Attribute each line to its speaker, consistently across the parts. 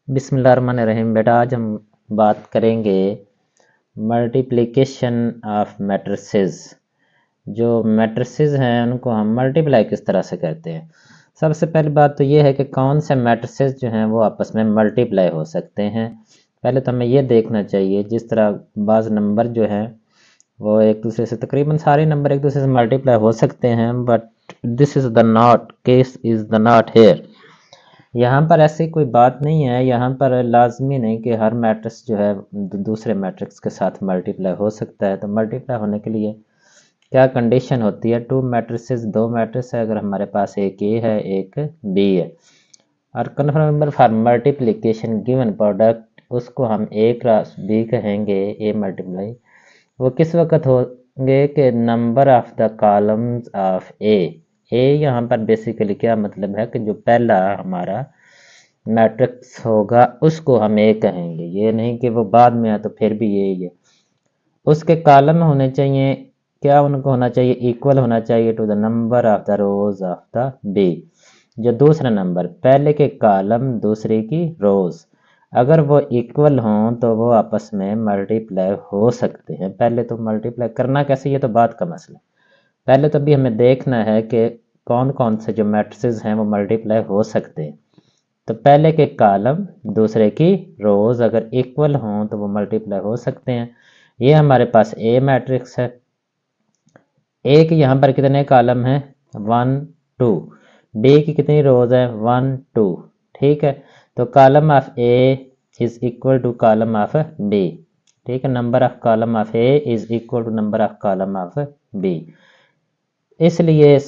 Speaker 1: बिस्मिल्लाहिर्रहमानिर्रहीम। बेटा आज हम बात करेंगे मल्टीप्लिकेशन ऑफ मैट्रिसेस। जो मैट्रिसेस हैं उनको हम मल्टीप्लाई किस तरह से करते हैं। सबसे पहली बात तो ये है कि कौन से मैट्रिसेस जो हैं वो आपस में मल्टीप्लाई हो सकते हैं। पहले तो हमें ये देखना चाहिए, जिस तरह बाज़ नंबर जो हैं वो एक दूसरे से, तकरीबन सारे नंबर एक दूसरे से मल्टीप्लाई हो सकते हैं, but this is the not case, is the not here. यहाँ पर ऐसी कोई बात नहीं है, यहाँ पर लाजमी नहीं कि हर मैट्रिक्स जो है दूसरे मैट्रिक्स के साथ मल्टीप्लाई हो सकता है। तो मल्टीप्लाई होने के लिए क्या कंडीशन होती है, टू मैट्रिसेस, दो मैट्रिक्स है, अगर हमारे पास एक ए है एक बी है, और confirm number for multiplication given product, उसको हम ए क्रॉस बी कहेंगे, ए मल्टीप्लाई। वो किस वक्त होंगे कि number of the columns of A यहाँ पर बेसिकली क्या मतलब है कि जो पहला हमारा मैट्रिक्स होगा उसको हम ए कहेंगे। ये नहीं कि वो बाद में है तो फिर भी ये ही है। उसके कॉलम होने चाहिए, क्या उनको होना चाहिए, इक्वल होना चाहिए to the number of the rows of the B. जो दूसरा नंबर, पहले के कॉलम दूसरे की रोज, अगर वो इक्वल हों तो वो आपस में मल्टीप्लाई हो सकते हैं। पहले तो मल्टीप्लाई करना कैसे, ये तो बात का मसला। पहले तो भी हमें देखना है कि कौन कौन से जो मैट्रिसेस हैं वो मल्टीप्लाई हो सकते हैं। तो पहले के कॉलम दूसरे की रोज अगर इक्वल हों तो वो मल्टीप्लाई हो सकते हैं। ये हमारे पास ए मैट्रिक्स है। ए की यहाँ पर कितने कॉलम हैं, 1 2। बी की कितनी रोज है, 1 2। ठीक है, तो column of A is equal to column of B. ठीक है, number of column of A is equal to number of column of B. इसलिए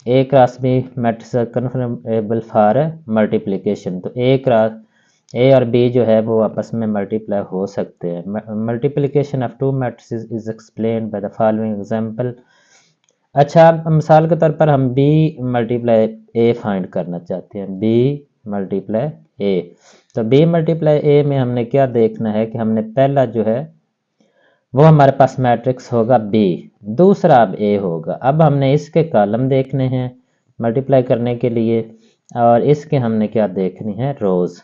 Speaker 1: A cross B matrix conformable for multiplication. तो ए क्रॉस ए और B जो है वो आपस में मल्टीप्लाई हो सकते हैं। Multiplication of to matrices is explained by the following example. अच्छा, मिसाल के तौर पर हम बी मल्टीप्लाई ए फाइंड करना चाहते हैं, बी मल्टीप्लाई ए। तो बी मल्टीप्लाई ए में हमने क्या देखना है कि हमने पहला जो है वो हमारे पास मैट्रिक्स होगा बी, दूसरा अब ए होगा। अब हमने इसके कॉलम देखने हैं मल्टीप्लाई करने के लिए, और इसके हमने क्या देखनी है, रोज।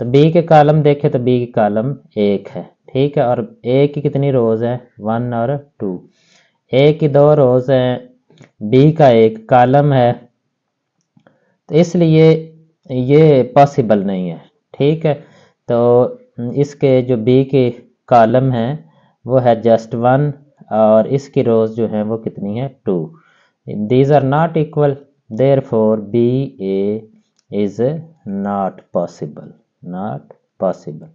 Speaker 1: तो बी के कॉलम देखे तो बी की कॉलम एक है, ठीक है, और ए की कितनी रोज है, 1 और 2। ए की 2 रोज हैं, बी का एक कॉलम है, तो इसलिए ये पॉसिबल नहीं है। ठीक है, तो इसके जो बी के कॉलम हैं वो है जस्ट 1, और इसकी रोज जो है वो कितनी है, 2। These are not equal, therefore B A is not possible, not possible.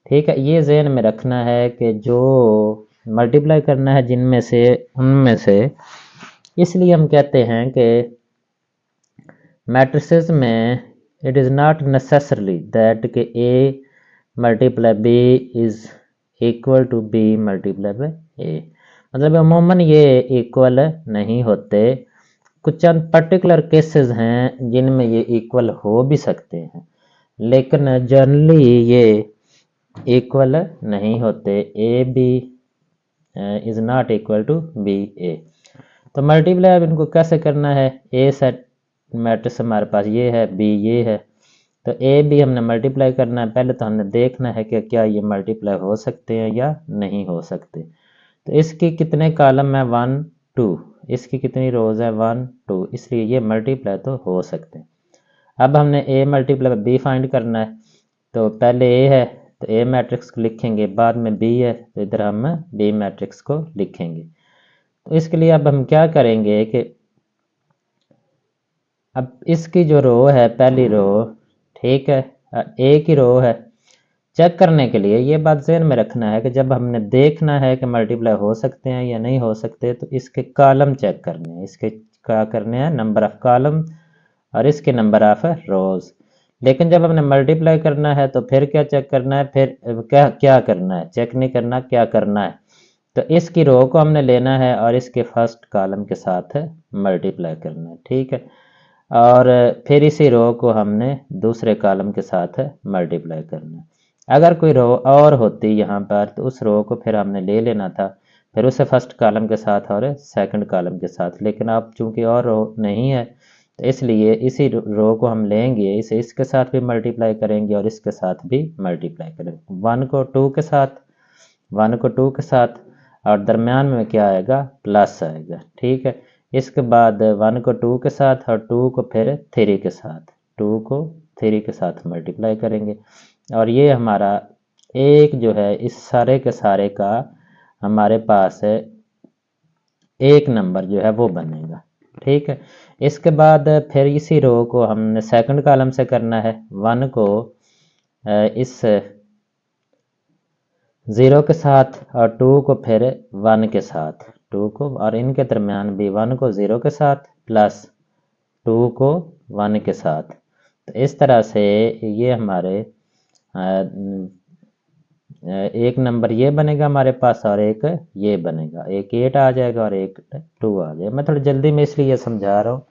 Speaker 1: ठीक है, ये ज़हन में रखना है कि जो मल्टीप्लाई करना है जिनमें से, उनमें से, इसलिए हम कहते हैं कि मैट्रिसेस में it is not necessarily that कि A multiply B is equal to B multiply by A. मतलब अमूमन ये इक्वल नहीं होते, कुछ चंद पर्टिकुलर केसेस हैं जिनमें ये इक्वल हो भी सकते हैं, लेकिन जनरली ये इक्वल नहीं होते। A B is not equal to B A. तो मल्टीप्लाई अब इनको कैसे करना है, ए सेट मैट्रिक्स हमारे पास ये है, बी ये है, तो ए बी हमने मल्टीप्लाई करना है। पहले तो हमने देखना है कि क्या ये मल्टीप्लाई हो सकते हैं या नहीं हो सकते। तो इसकी कितने कॉलम है, 1 2, इसकी कितनी रोज है, 1 2, इसलिए ये मल्टीप्लाई तो हो सकते हैं। अब हमने ए मल्टीप्लाई बी फाइंड करना है, तो पहले ए है तो ए मैट्रिक्स को लिखेंगे, बाद में बी है तो इधर हम बी मैट्रिक्स को लिखेंगे। तो इसके लिए अब हम क्या करेंगे कि अब इसकी जो रो है, पहली रो, ठीक है, ए की रो है, चेक करने के लिए ये बात ज़हन में रखना है कि जब हमने देखना है कि मल्टीप्लाई हो सकते हैं या नहीं हो सकते, तो इसके कॉलम चेक करने हैं। इसके क्या करने हैं, नंबर ऑफ कॉलम, और इसके नंबर ऑफ रोज। लेकिन जब हमने मल्टीप्लाई करना है तो फिर क्या चेक करना है, फिर क्या क्या करना है, चेक नहीं करना, क्या करना है, तो इसकी रो को हमने लेना है और इसके फर्स्ट कॉलम के साथ मल्टीप्लाई करना है। ठीक है, और फिर इसी रो को हमने दूसरे कॉलम के साथ मल्टीप्लाई करना है। अगर कोई रो और होती यहाँ पर तो उस रो को फिर हमने ले लेना था, फिर उसे फर्स्ट कॉलम के साथ और सेकंड कॉलम के साथ, लेकिन अब चूंकि और रो नहीं है तो इसलिए इसी रो को हम लेंगे, इसे इसके साथ भी मल्टीप्लाई करेंगे और इसके साथ भी मल्टीप्लाई करेंगे। 1 को 2 के साथ, 1 को 2 के साथ, और दरम्यान में क्या आएगा, प्लस आएगा। ठीक है, इसके बाद 1 को 2 के साथ और 2 को फिर 3 के साथ, 2 को 3 के साथ मल्टीप्लाई करेंगे, और ये हमारा एक जो है इस सारे के सारे का हमारे पास है एक नंबर जो है वो बनेगा। ठीक है, इसके बाद फिर इसी रो को हमने सेकंड कॉलम से करना है। 1 को इस 0 के साथ और 2 को फिर 1 के साथ, 2 को, और इनके दरमियान भी 1 को 0 के साथ प्लस 2 को 1 के साथ। तो इस तरह से ये हमारे एक नंबर ये बनेगा हमारे पास और एक ये बनेगा, एक 8 आ जाएगा और एक 2 आ जाएगा। मैं थोड़ी जल्दी में इसलिए समझा रहा हूँ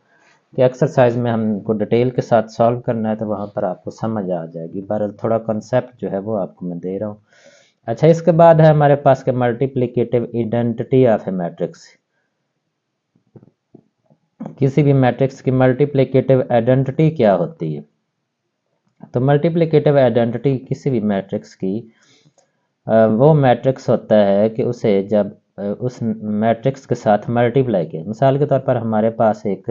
Speaker 1: कि एक्सरसाइज में हमको डिटेल के साथ सॉल्व करना है, तो वहाँ पर आपको समझ आ जाएगी। बहरहाल थोड़ा कॉन्सेप्ट जो है वो आपको मैं दे रहा हूँ। अच्छा, इसके बाद है हमारे पास के multiplicative identity of A matrix. किसी भी मैट्रिक्स की मल्टीप्लिकेटिव आइडेंटिटी क्या होती है? तो मल्टीप्लिकेटिव आइडेंटिटी किसी भी मैट्रिक्स की वो मैट्रिक्स होता है कि उसे जब उस मैट्रिक्स के साथ मल्टीप्लाई किया, मिसाल के तौर पर हमारे पास एक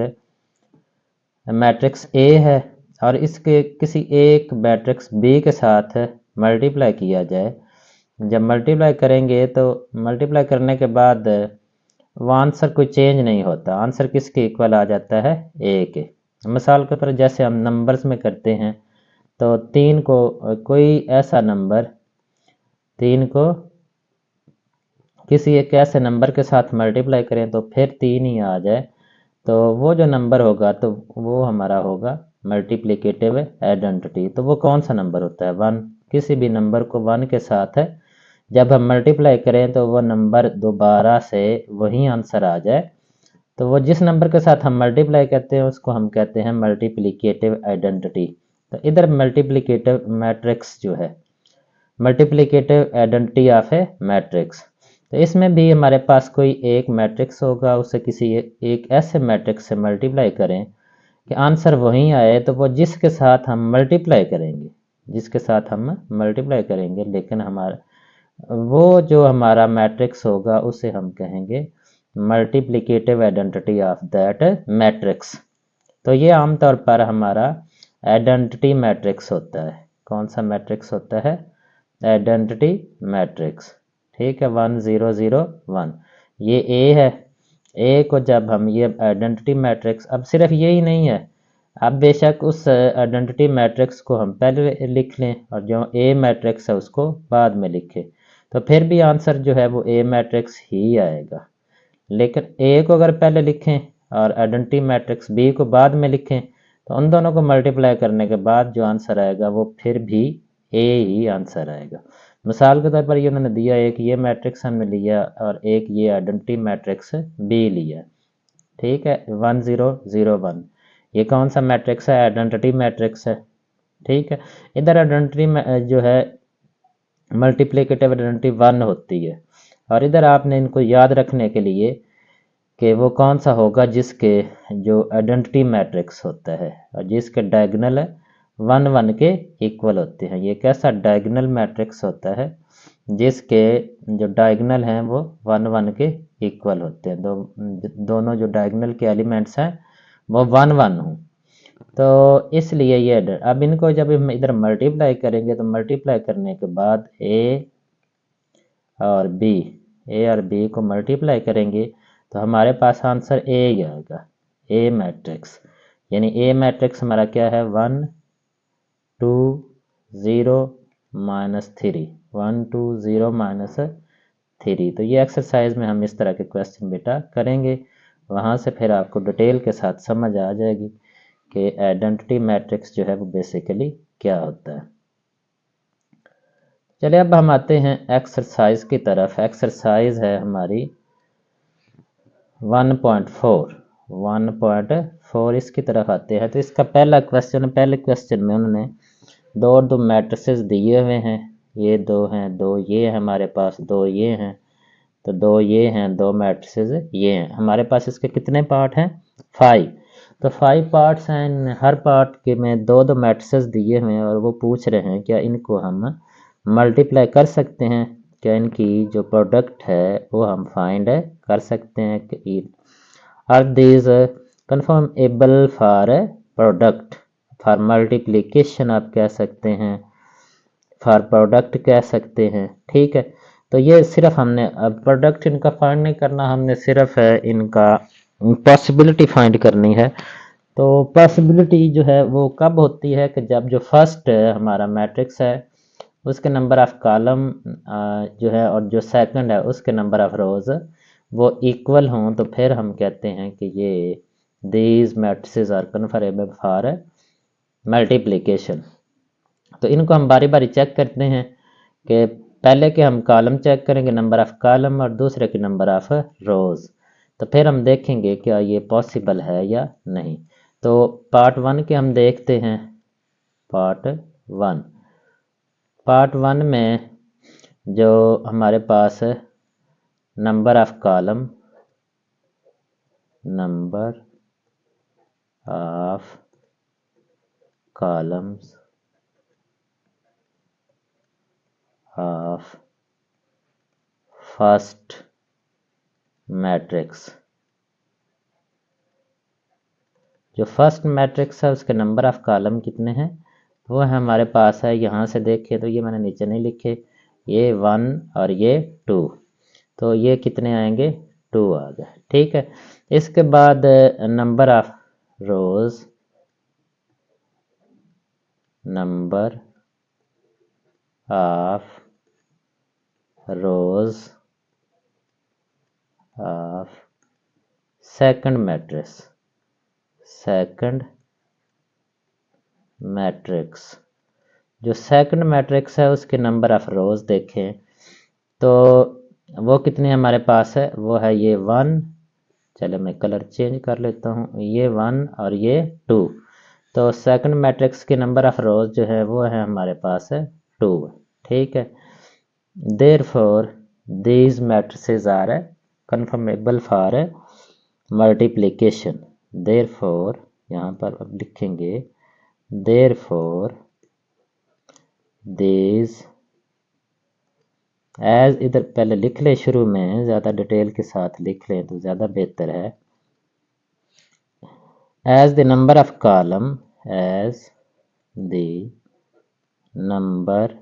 Speaker 1: मैट्रिक्स ए है और इसके किसी एक मैट्रिक्स बी के साथ मल्टीप्लाई किया जाए। जब मल्टीप्लाई करेंगे तो मल्टीप्लाई करने के बाद वो आंसर कोई चेंज नहीं होता, आंसर किसके इक्वल आ जाता है, ए के। मिसाल के तौर जैसे हम नंबर्स में करते हैं तो 3 को कोई ऐसा नंबर 3 को किसी एक ऐसे नंबर के साथ मल्टीप्लाई करें तो फिर 3 ही आ जाए, तो वो जो नंबर होगा तो वो हमारा होगा मल्टीप्लिकेटिव आइडेंटिटी। तो वो कौन सा नंबर होता है, 1। किसी भी नंबर को 1 के साथ है जब हम मल्टीप्लाई करें तो वो नंबर दोबारा से वही आंसर आ जाए, तो वो जिस नंबर के साथ हम मल्टीप्लाई करते हैं उसको हम कहते हैं मल्टीप्लिकेटिव आइडेंटिटी। तो इधर मल्टीप्लिकेटिव मैट्रिक्स जो है, multiplicative identity of A matrix, तो इसमें भी हमारे पास कोई एक मैट्रिक्स होगा, उसे किसी एक ऐसे मैट्रिक्स से मल्टीप्लाई करें कि आंसर वही आए, तो वो जिसके साथ हम मल्टीप्लाई करेंगे, जिसके साथ हम मल्टीप्लाई करेंगे, लेकिन हमारा वो जो हमारा मैट्रिक्स होगा उसे हम कहेंगे multiplicative identity of that matrix. तो ये आमतौर पर हमारा आइडेंटिटी मैट्रिक्स होता है। कौन सा मैट्रिक्स होता है, आइडेंटिटी मैट्रिक्स। ठीक है, 1 0 0 1, ये ए है। ए को जब हम ये आइडेंटिटी मैट्रिक्स, अब सिर्फ यही नहीं है, अब बेशक उस आइडेंटिटी मैट्रिक्स को हम पहले लिख लें और जो ए मैट्रिक्स है उसको बाद में लिखें, तो फिर भी आंसर जो है वो ए मैट्रिक्स ही आएगा। लेकिन ए को अगर पहले लिखें और आइडेंटिटी मैट्रिक्स बी को बाद में लिखें, तो उन दोनों को मल्टीप्लाई करने के बाद जो आंसर आएगा वो फिर भी ए ही आंसर आएगा। मिसाल के तौर पर ये उन्होंने दिया, एक ये मैट्रिक्स हमने लिया और एक ये आइडेंटिटी मैट्रिक्स बी लिया। ठीक है, 1 0 0 1, ये कौन सा मैट्रिक्स है, आइडेंटिटी मैट्रिक्स है। ठीक है, इधर आइडेंटिटी जो है मल्टीप्लिकेटिव आइडेंटिटी 1 होती है, और इधर आपने इनको याद रखने के लिए कि वो कौन सा होगा जिसके जो आइडेंटिटी मैट्रिक्स होता है और जिसके डायगोनल 1 1 के इक्वल होते हैं। ये कैसा डायगोनल मैट्रिक्स होता है जिसके जो डायगोनल हैं वो 1 1 के इक्वल होते हैं, दोनों जो डायगोनल के एलिमेंट्स हैं वो 1 1 हों। तो इसलिए ये अब इनको जब हम इधर मल्टीप्लाई करेंगे तो मल्टीप्लाई करने के बाद ए और बी को मल्टीप्लाई करेंगे तो हमारे पास आंसर ए ही आएगा, ए मैट्रिक्स। यानी ए मैट्रिक्स हमारा क्या है, 1 2 0 -3, 1 2 0 -3। तो ये एक्सरसाइज में हम इस तरह के क्वेश्चन बेटा करेंगे, वहाँ से फिर आपको डिटेल के साथ समझ आ जाएगी कि आइडेंटिटी मैट्रिक्स जो है वो बेसिकली क्या होता है। चलिए अब हम आते हैं एक्सरसाइज की तरफ। एक्सरसाइज है हमारी 1.4 इसकी तरफ आते हैं। तो इसका पहला क्वेश्चन, पहले क्वेश्चन में उन्होंने दो मैट्रिसेस दिए हुए हैं, ये दो हैं, दो ये हैं हमारे पास, दो ये हैं, तो दो ये हैं, दो मैट्रिसेस ये हैं हमारे पास। इसके कितने पार्ट हैं, 5। तो 5 पार्ट्स हैं, हर पार्ट के में दो दो मैट्रिसेस दिए हुए हैं और वो पूछ रहे हैं क्या इनको हम मल्टीप्लाई कर सकते हैं, क्या इनकी जो प्रोडक्ट है वो हम फाइंड कर सकते हैं कि are these conformable for product, for multiplication आप कह सकते हैं, फॉर प्रोडक्ट कह सकते हैं। ठीक है, तो ये सिर्फ हमने अब प्रोडक्ट इनका फाइंड नहीं करना, हमने सिर्फ इनका पॉसिबिलिटी फाइंड करनी है। तो पॉसिबिलिटी जो है वो कब होती है कि जब जो फर्स्ट हमारा मैट्रिक्स है उसके नंबर ऑफ कॉलम जो है और जो सेकंड है उसके नंबर ऑफ रोज वो इक्वल हों, तो फिर हम कहते हैं कि ये these matrices are conformable for multiplication. तो इनको हम बारी बारी चेक करते हैं कि पहले के हम कॉलम चेक करेंगे नंबर ऑफ कॉलम और दूसरे के नंबर ऑफ रोज, तो फिर हम देखेंगे क्या ये पॉसिबल है या नहीं। तो पार्ट 1 के हम देखते हैं। पार्ट वन में जो हमारे पास number of column, number of columns of first matrix, जो फर्स्ट मैट्रिक्स है उसके नंबर ऑफ कॉलम कितने हैं वो है हमारे पास है, यहाँ से देखें तो ये मैंने नीचे नहीं लिखे, ये 1 और ये 2, तो ये कितने आएंगे 2 आ गए। ठीक है, इसके बाद number of rose, number of rows of second matrix, जो सेकंड मैट्रिक्स है उसके नंबर ऑफ रोज देखें तो वो कितने हमारे पास है, वो है ये 1, चलो मैं कलर चेंज कर लेता हूँ, ये 1 और ये 2, तो सेकंड मैट्रिक्स के नंबर ऑफ रोज जो है वो है हमारे पास है 2। ठीक है, therefore these matrices are conformable for multiplication. Therefore यहाँ पर अब लिखेंगे देयरफॉर दीज, एज इधर पहले लिख ले, शुरू में ज़्यादा डिटेल के साथ लिख लें तो ज़्यादा बेहतर है। As the number of column, as the number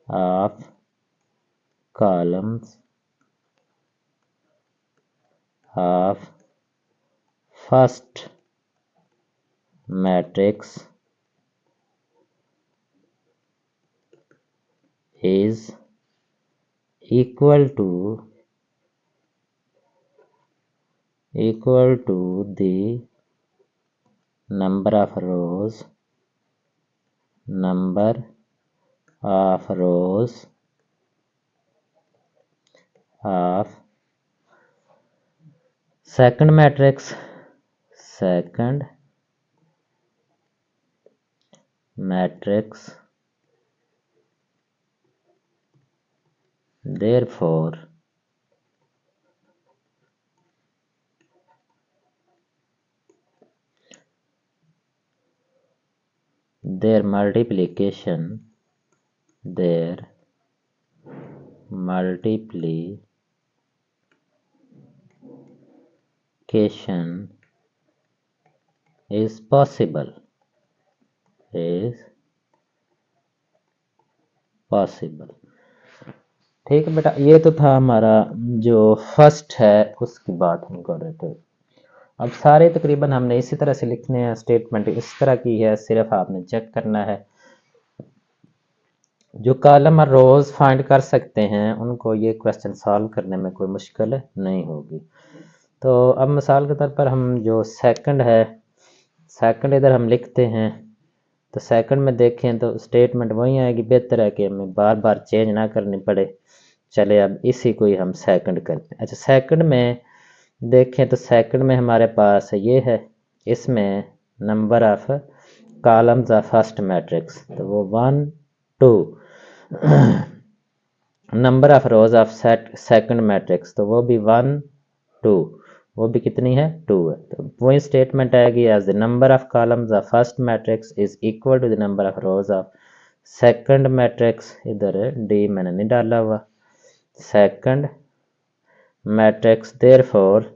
Speaker 1: of columns of first matrix is equal to the number of rows of second matrix, therefore their multiplication is possible, ठीक है बेटा, ये तो था हमारा जो फर्स्ट है उसकी बात हम कर रहे थे। अब सारे तकरीबन हमने इसी तरह से लिखने हैं, स्टेटमेंट इस तरह की है, सिर्फ आपने चेक करना है। जो कॉलम और रोज फाइंड कर सकते हैं उनको ये क्वेश्चन सॉल्व करने में कोई मुश्किल नहीं होगी। तो अब मिसाल के तौर पर हम जो सेकंड है, सेकंड इधर हम लिखते हैं, तो सेकंड में देखें तो स्टेटमेंट वही आएगी, बेहतर है कि हमें बार बार चेंज ना करनी पड़े। चले अब इसी को ही हम सेकंड करते हैं। अच्छा, सेकंड में देखें तो सेकंड में हमारे पास ये है, इसमें number of columns of first matrix, तो वो 1 2, number of rows of second matrix तो वो भी 1 2, वो भी कितनी है 2 है। तो वही स्टेटमेंट आएगी as the number of columns of first matrix is equal to the number of rows of second matrix. इधर डी मैंने नहीं डाला हुआ, second matrix therefore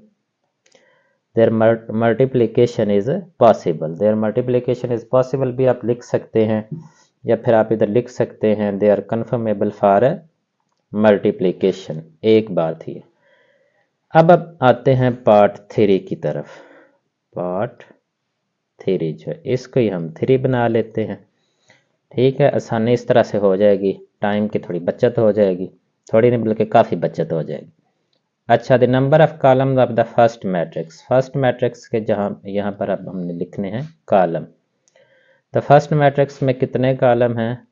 Speaker 1: there multiplication is possible. There multiplication is possible भी आप लिख सकते हैं, या फिर आप इधर लिख सकते हैं they are conformable for multiplication. एक बात ही है। अब आते हैं पार्ट 3 की तरफ। पार्ट 3 जो है इसको ही हम 3 बना लेते हैं। ठीक है, आसानी इस तरह से हो जाएगी, टाइम की थोड़ी बचत हो जाएगी, थोड़ी नहीं बल्कि काफ़ी बचत हो जाएगी। अच्छा, the number of columns of the first matrix. First matrix के जहाँ यहाँ पर अब हमने लिखने हैं कॉलम। तो फर्स्ट मैट्रिक्स में कितने कॉलम हैं?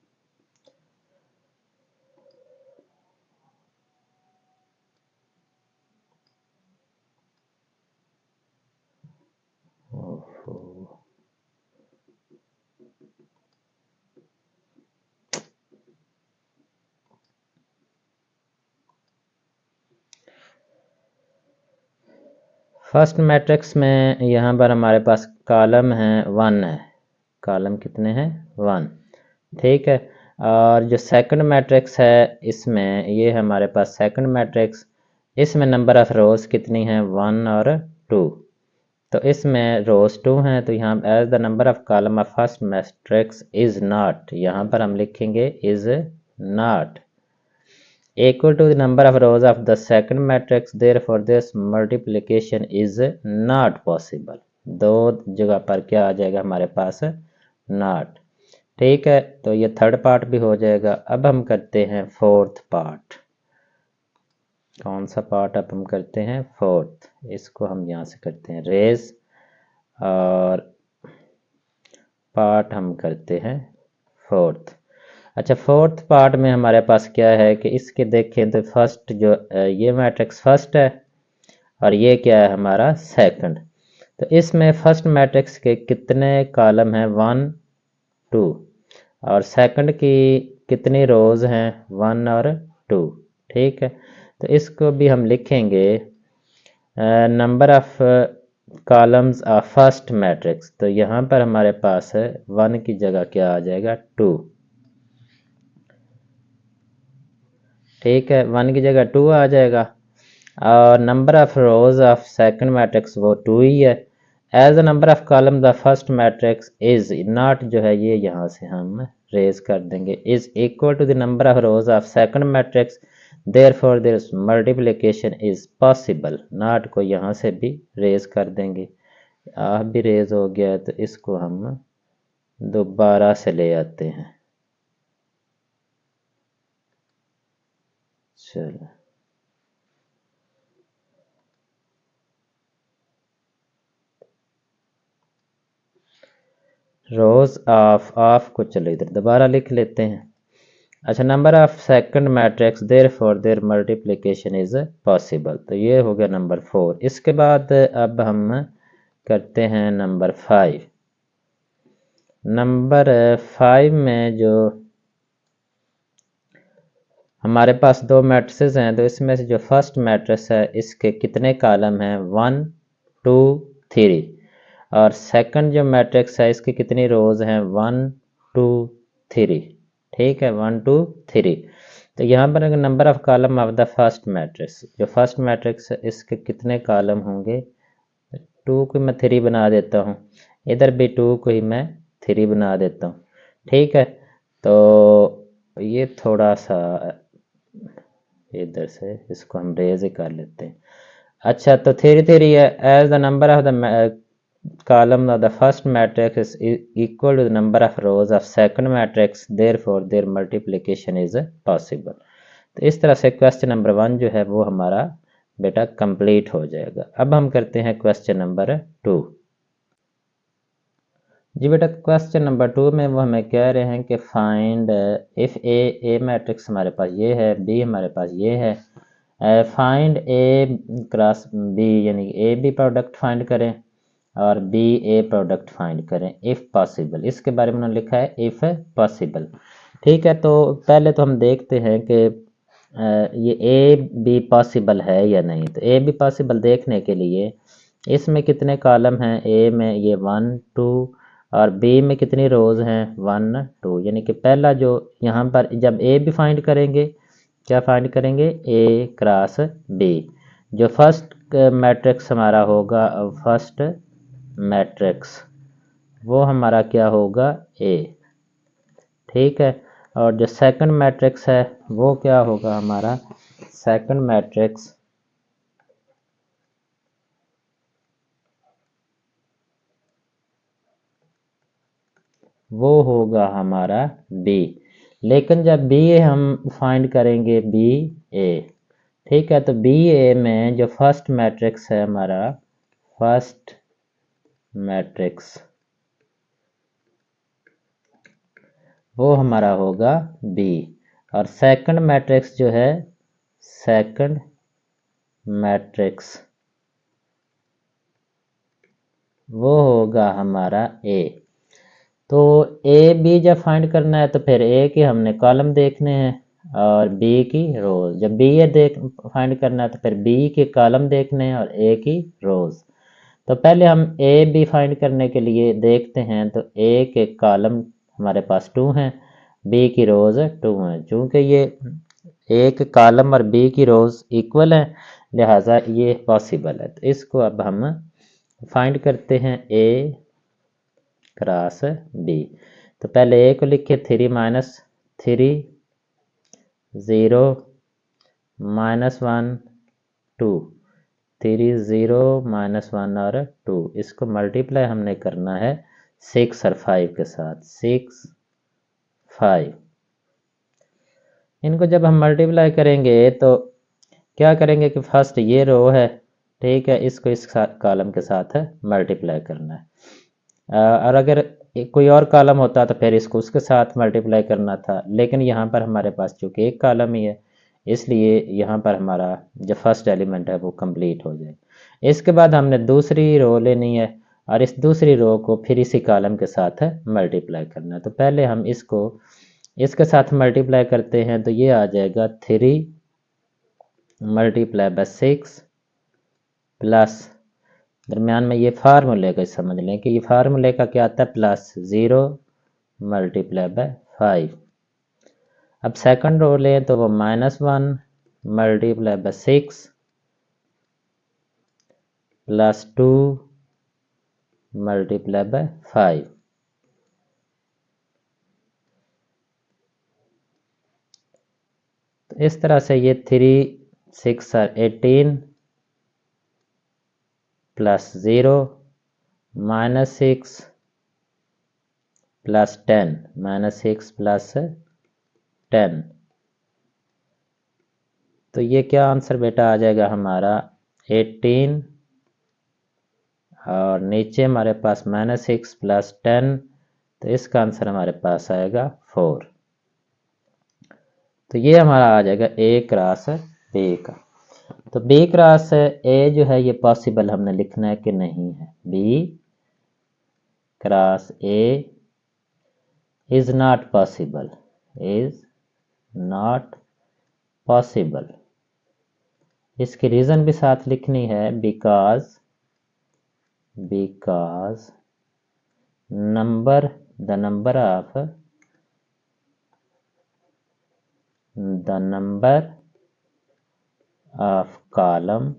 Speaker 1: फर्स्ट मैट्रिक्स में यहाँ पर हमारे पास कॉलम है 1 है। कॉलम कितने हैं? 1। ठीक है। और जो सेकंड मैट्रिक्स है इसमें ये हमारे पास सेकंड मैट्रिक्स, इसमें नंबर ऑफ रोज कितनी हैं? 1 और 2। तो इसमें रोज 2 हैं, तो यहाँ as the number of column of first matrix is not, यहाँ पर हम लिखेंगे is not equal to the number of rows of the second matrix, therefore this multiplication is not possible। दो जगह पर क्या आ जाएगा हमारे पास? not। ठीक है, तो ये थर्ड पार्ट भी हो जाएगा। अब हम करते हैं फोर्थ पार्ट। कौन सा पार्ट अब हम करते हैं? फोर्थ। इसको हम यहाँ से करते हैं रेज, और पार्ट हम करते हैं फोर्थ। अच्छा, फोर्थ पार्ट में हमारे पास क्या है कि इसके देखें तो फर्स्ट जो ये मैट्रिक्स फर्स्ट है और ये क्या है हमारा सेकंड। तो इसमें फर्स्ट मैट्रिक्स के कितने कॉलम हैं? 1 2। और सेकंड की कितनी रोज हैं? 1 और 2। ठीक है, तो इसको भी हम लिखेंगे number of columns of first matrix. तो यहाँ पर हमारे पास 1 की जगह क्या आ जाएगा? 2। ठीक है, 1 की जगह 2 आ जाएगा। और number of rows of second matrix वो 2 ही है। As the number of column the first matrix is not, जो है ये यहाँ से हम रेज कर देंगे, is equal to the number of rows of second matrix, therefore there multiplication is possible. Not को यहाँ से भी रेज कर देंगे। आप भी रेज हो गया, तो इसको हम दोबारा से ले आते हैं। चलो, रोज ऑफ को चलो इधर दोबारा लिख लेते हैं। अच्छा, number of second matrix therefore there multiplication is possible. तो ये हो गया नंबर 4। इसके बाद अब हम करते हैं नंबर 5। नंबर 5 में जो हमारे पास दो मैट्रिसेस हैं, तो इसमें से जो फर्स्ट मैट्रिक्स है इसके कितने कॉलम हैं? 1 2 3। और सेकंड जो मैट्रिक्स है इसकी कितनी रोज हैं? 1 2 3। ठीक है, 1 2 3। तो यहाँ पर number of column of the first matrix, जो फर्स्ट मैट्रिक्स है इसके कितने कॉलम होंगे? 2 को मैं 3 बना देता हूँ, इधर भी 2 को ही मैं 3 बना देता हूँ। ठीक है, तो ये थोड़ा सा इधर से इसको हम रेज ही कर लेते हैं। अच्छा, तो 3 3 है। As the number of the column of the first matrix is equal to the number of rows of second matrix, therefore their multiplication is possible। तो इस तरह से क्वेश्चन नंबर 1 जो है वो हमारा बेटा कंप्लीट हो जाएगा। अब हम करते हैं क्वेश्चन नंबर 2। जी बेटा, क्वेश्चन नंबर 2 में वो हमें कह रहे हैं कि फाइंड इफ ए मैट्रिक्स हमारे पास ये है, बी हमारे पास ये है, फाइंड ए क्रॉस बी, यानी ए बी प्रोडक्ट फाइंड करें और बी ए प्रोडक्ट फाइंड करें इफ़ पॉसिबल। इसके बारे में उन्होंने लिखा है इफ़ पॉसिबल। ठीक है, तो पहले तो हम देखते हैं कि ये ए बी पॉसिबल है या नहीं। तो ए बी पॉसिबल देखने के लिए इसमें कितने कॉलम हैं, ए में ये 1 2 और बी में कितनी रोज़ हैं 1 2, यानी कि पहला जो यहाँ पर जब ए बी फाइंड करेंगे, क्या फाइंड करेंगे, ए क्रॉस बी। जो फर्स्ट मैट्रिक्स हमारा होगा, फर्स्ट मैट्रिक्स वो हमारा क्या होगा, ए। ठीक है। और जो सेकंड मैट्रिक्स है वो क्या होगा हमारा, सेकंड मैट्रिक्स वो होगा हमारा बी। लेकिन जब बी ए हम फाइंड करेंगे, बी ए, ठीक है, तो बी ए में जो फर्स्ट मैट्रिक्स है हमारा, फर्स्ट मैट्रिक्स वो हमारा होगा बी। और सेकंड मैट्रिक्स जो है, सेकंड मैट्रिक्स वो होगा हमारा ए। तो ए बी जब फाइंड करना है तो फिर ए के हमने कॉलम देखने हैं और बी की रोज। जब बी ए देख फाइंड करना है तो फिर बी के कॉलम देखने हैं और ए की रोज। तो पहले हम ए बी फाइंड करने के लिए देखते हैं, तो ए के कॉलम हमारे पास 2 हैं, बी की रोज 2 हैं। चूँकि ये ए के कॉलम और बी की रोज इक्वल है, लिहाजा ये पॉसिबल है। तो इसको अब हम फाइंड करते हैं, ए क्रॉस बी। तो पहले ए को लिखे 3 माइनस 3 0 -1 2, 3 0 -1 और 2, इसको मल्टीप्लाई हमने करना है 6 और 5 के साथ, 6 5। इनको जब हम मल्टीप्लाई करेंगे तो क्या करेंगे कि फर्स्ट ये रो है, ठीक है, इसको इस कॉलम के साथ मल्टीप्लाई करना है। और अगर कोई और कॉलम होता तो फिर इसको उसके साथ मल्टीप्लाई करना था, लेकिन यहाँ पर हमारे पास चूँकि एक कॉलम ही है, इसलिए यहाँ पर हमारा जो फर्स्ट एलिमेंट है वो कंप्लीट हो जाए। इसके बाद हमने दूसरी रो लेनी है और इस दूसरी रो को फिर इसी कॉलम के साथ मल्टीप्लाई करना है। तो पहले हम इसको इसके साथ मल्टीप्लाई करते हैं, तो ये आ जाएगा 3 मल्टीप्लाई बाय 6 प्लस, दरमियान में ये फार्मूले का समझ लें कि ये फार्मूले का क्या आता है, प्लस 0 मल्टीप्लाई बाय 5। अब सेकंड रो लें तो वो -1 multiply by 6 plus 2 multiply by 5। तो इस तरह से ये 3 6 और 18 प्लस 0 -6 प्लस 10, -6 प्लस 10। तो ये क्या आंसर बेटा आ जाएगा हमारा 18 और नीचे हमारे पास -6 प्लस 10, तो इसका आंसर हमारे पास आएगा 4। तो ये हमारा आ जाएगा ए क्रॉस बी का। तो बी क्रॉस ए जो है ये पॉसिबल हमने लिखना है कि नहीं है, B cross A is not possible, is not possible. इसकी रीज़न भी साथ लिखनी है, because number the number of column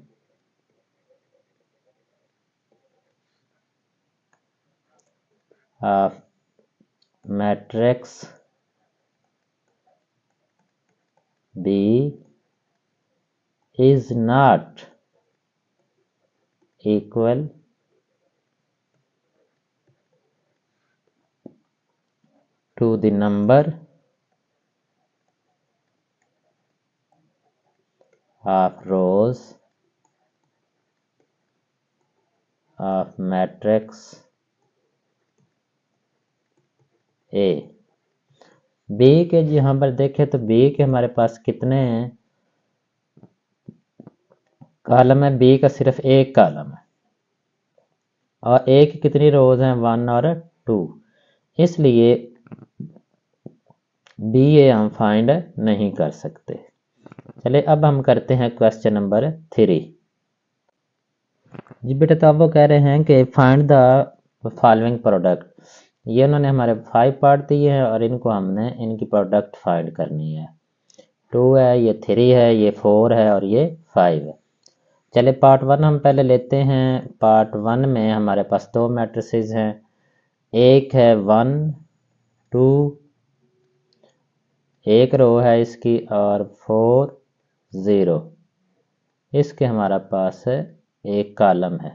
Speaker 1: of matrix B is not equal to the number of rows of matrix A। B के यहाँ पर देखें तो बी के हमारे पास कितने हैं कॉलम है, बी का सिर्फ एक कॉलम है और ए की कितनी रोज हैं 1 और 2, इसलिए बी ए हम फाइंड नहीं कर सकते। चलिए अब हम करते हैं क्वेश्चन नंबर 3। जी बेटा, तो अब वो कह रहे हैं कि फाइंड द फॉलोइंग प्रोडक्ट। ये उन्होंने हमारे 5 पार्ट दिए हैं और इनको हमने इनकी प्रोडक्ट फाइंड करनी है। 2 है, ये 3 है, ये 4 है और ये 5 है। चलिए पार्ट 1 हम पहले लेते हैं। पार्ट 1 में हमारे पास 2 मैट्रिसेस हैं। एक है 1 2, एक रो है इसकी, और 4 0, इसके हमारा पास एक कॉलम है।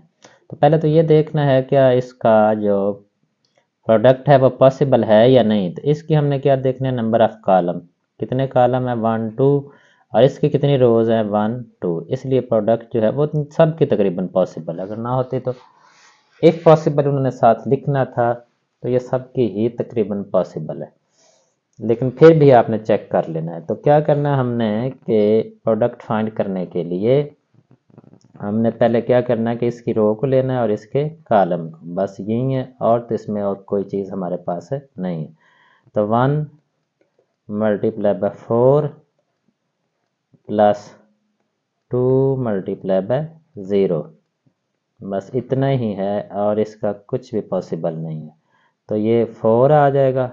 Speaker 1: तो पहले तो ये देखना है क्या इसका जो प्रोडक्ट है वो पॉसिबल है या नहीं। तो इसकी हमने क्या देखना है, नंबर ऑफ कॉलम, कितने कॉलम है 1 2, और इसकी कितनी रोज है 1 2, इसलिए प्रोडक्ट जो है वो सब की तकरीबन पॉसिबल है। अगर ना होती तो इफ पॉसिबल उन्होंने साथ लिखना था, तो ये सबकी ही तकरीबन पॉसिबल है, लेकिन फिर भी आपने चेक कर लेना है। तो क्या करना है हमने कि प्रोडक्ट फाइंड करने के लिए हमने पहले क्या करना है कि इसकी रो को लेना है और इसके कॉलम को, बस यही है, और तो इसमें और कोई चीज़ हमारे पास है नहीं है। तो 1 multiply by 4 plus 2 multiply bye 0, बस इतना ही है और इसका कुछ भी पॉसिबल नहीं है। तो ये 4 आ जाएगा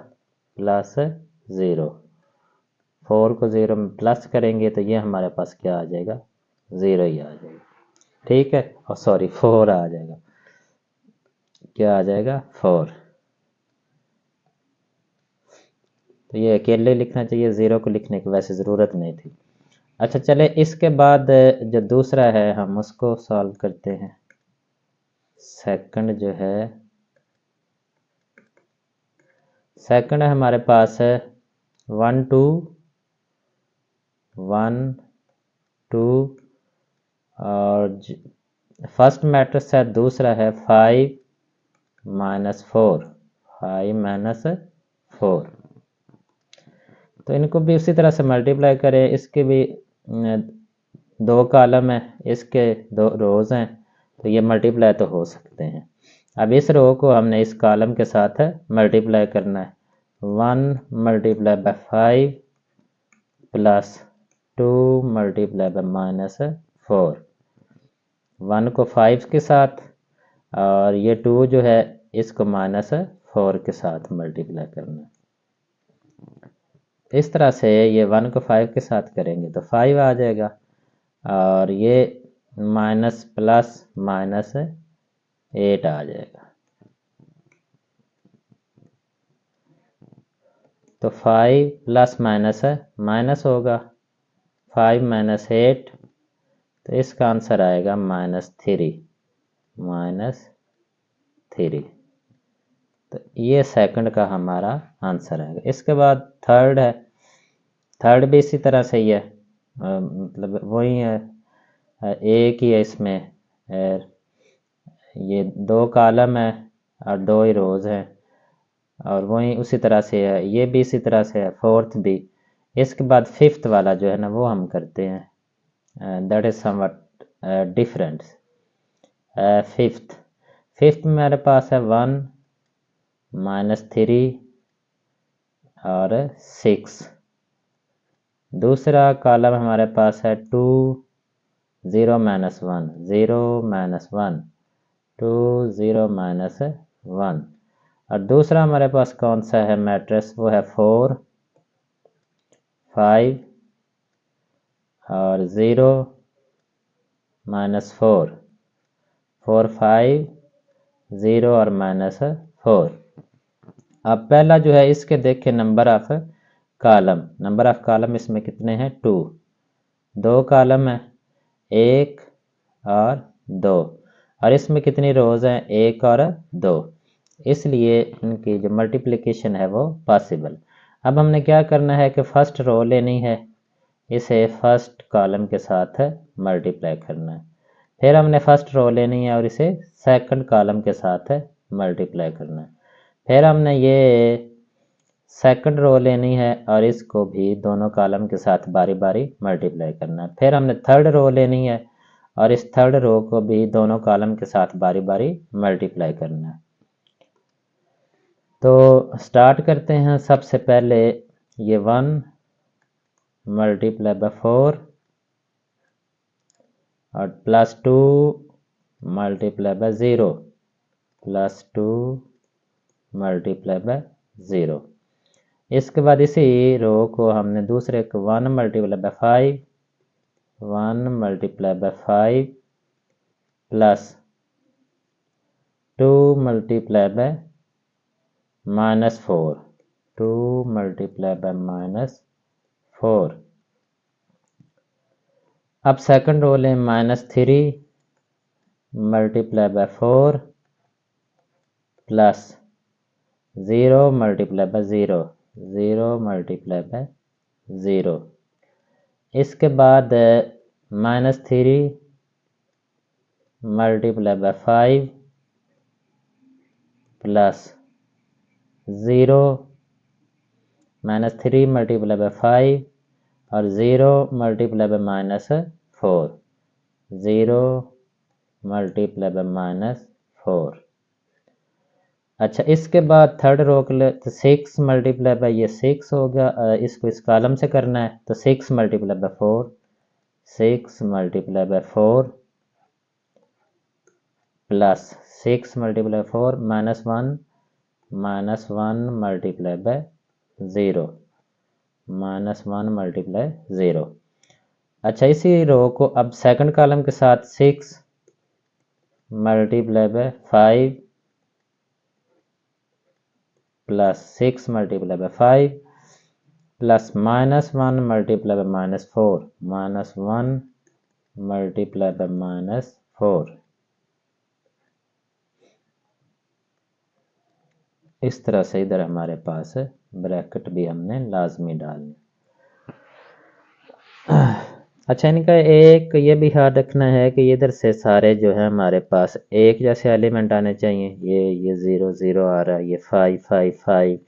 Speaker 1: प्लस 0, 4 को 0 में प्लस करेंगे तो ये हमारे पास क्या आ जाएगा, 0 ही आ जाएगा। ठीक है, और सॉरी 4 आ जाएगा, क्या आ जाएगा 4। तो ये अकेले लिखना चाहिए, 0 को लिखने की वैसे ज़रूरत नहीं थी। अच्छा चले इसके बाद जो दूसरा है हम उसको सॉल्व करते हैं। सेकंड जो है, सेकंड हमारे पास है 1 2 1 2, और फर्स्ट मैट्रिक्स है, दूसरा है 5 -4, 5 -4। तो इनको भी उसी तरह से मल्टीप्लाई करें। इसके भी 2 कॉलम है, इसके 2 रोज हैं, तो ये मल्टीप्लाई तो हो सकते हैं। अब इस रो को हमने इस कॉलम के साथ मल्टीप्लाई करना है। 1 multiply by 5 plus 2 multiply bye -4, 1 को 5 के साथ और ये 2 जो है इसको -4 के साथ मल्टीप्लाई करना है। इस तरह से ये 1 को 5 के साथ करेंगे तो 5 आ जाएगा, और ये माइनस प्लस -8 आ जाएगा। तो 5 प्लस माइनस है माइनस होगा, 5 -8, तो इसका आंसर आएगा -3। तो ये सेकंड का हमारा आंसर आएगा। इसके बाद थर्ड है, थर्ड भी इसी तरह से ही है, मतलब वही है, एक ही है इसमें, ये 2 कॉलम है और 2 ही रोज हैं, और वही उसी तरह से है, ये भी इसी तरह से है, फोर्थ भी। इसके बाद फिफ्थ वाला जो है ना वो हम करते हैं, that is somewhat different. Fifth, fifth में मेरे पास है 1 -3 और 6। दूसरा कॉलम हमारे पास है 2 0 -1 0 -1 2 0 -1, और दूसरा हमारे पास कौन सा है मैट्रिक्स, वो है 4 5 और 0 -4, 4 5 0 और -4। अब पहला जो है इसके देखें number of column, number of column इसमें कितने हैं 2, 2 कॉलम है 1 और 2, और इसमें कितनी रोज हैं 1 और 2, इसलिए इनकी जो मल्टीप्लिकेशन है वो पॉसिबल। अब हमने क्या करना है कि फर्स्ट रो लेनी है, इसे फर्स्ट कॉलम के साथ मल्टीप्लाई करना है। फिर हमने फर्स्ट रो लेनी है और इसे सेकंड कॉलम के साथ मल्टीप्लाई करना है। फिर हमने ये सेकंड रो लेनी है और इसको भी दोनों कॉलम के साथ बारी बारी मल्टीप्लाई करना है। फिर हमने थर्ड रो लेनी है और इस थर्ड रो को भी दोनों कॉलम के साथ बारी बारी मल्टीप्लाई करना है। तो स्टार्ट करते हैं। सबसे पहले ये 1 मल्टीप्लाई बाय 4 और +2 मल्टीप्लाई बाय 0, +2 मल्टीप्लाई बाय 0। इसके बाद इसी रो को हमने दूसरे को 1 multiply by 5, 1 multiply by 5 plus 2 multiply bye -4, 2 multiply bye -4। अब सेकंड रो लें, -3 multiply bye 4 plus 0 multiply by 0, 0 multiply by 0। इसके बाद -3 multiply by 5 plus 0, -3 multiply by 5 और 0 मल्टीप्लाई बाय -4, 0 मल्टीप्लाई बाय -4। अच्छा, इसके बाद थर्ड रो के लिए तो 6 मल्टीप्लाई बाय ये 6 हो गया, इसको इस कॉलम से करना है तो 6 multiply by 4, 6 multiply by 4 plus 6 multiply by 4 -1 multiply by 0, -1 multiply 0। अच्छा, इसी रो को अब सेकंड कॉलम के साथ 6 multiply by 5 plus 6 multiply by 5 plus -1 multiply by -4, -1 multiply by -4। इस तरह से इधर हमारे पास ब्रैकेट भी हमने लाजमी डालनी। अच्छा, इनका एक ये भी याद रखना है कि इधर से सारे जो है हमारे पास एक जैसे एलिमेंट आने चाहिए। ये 0 0 आ रहा है, ये 5 5 5,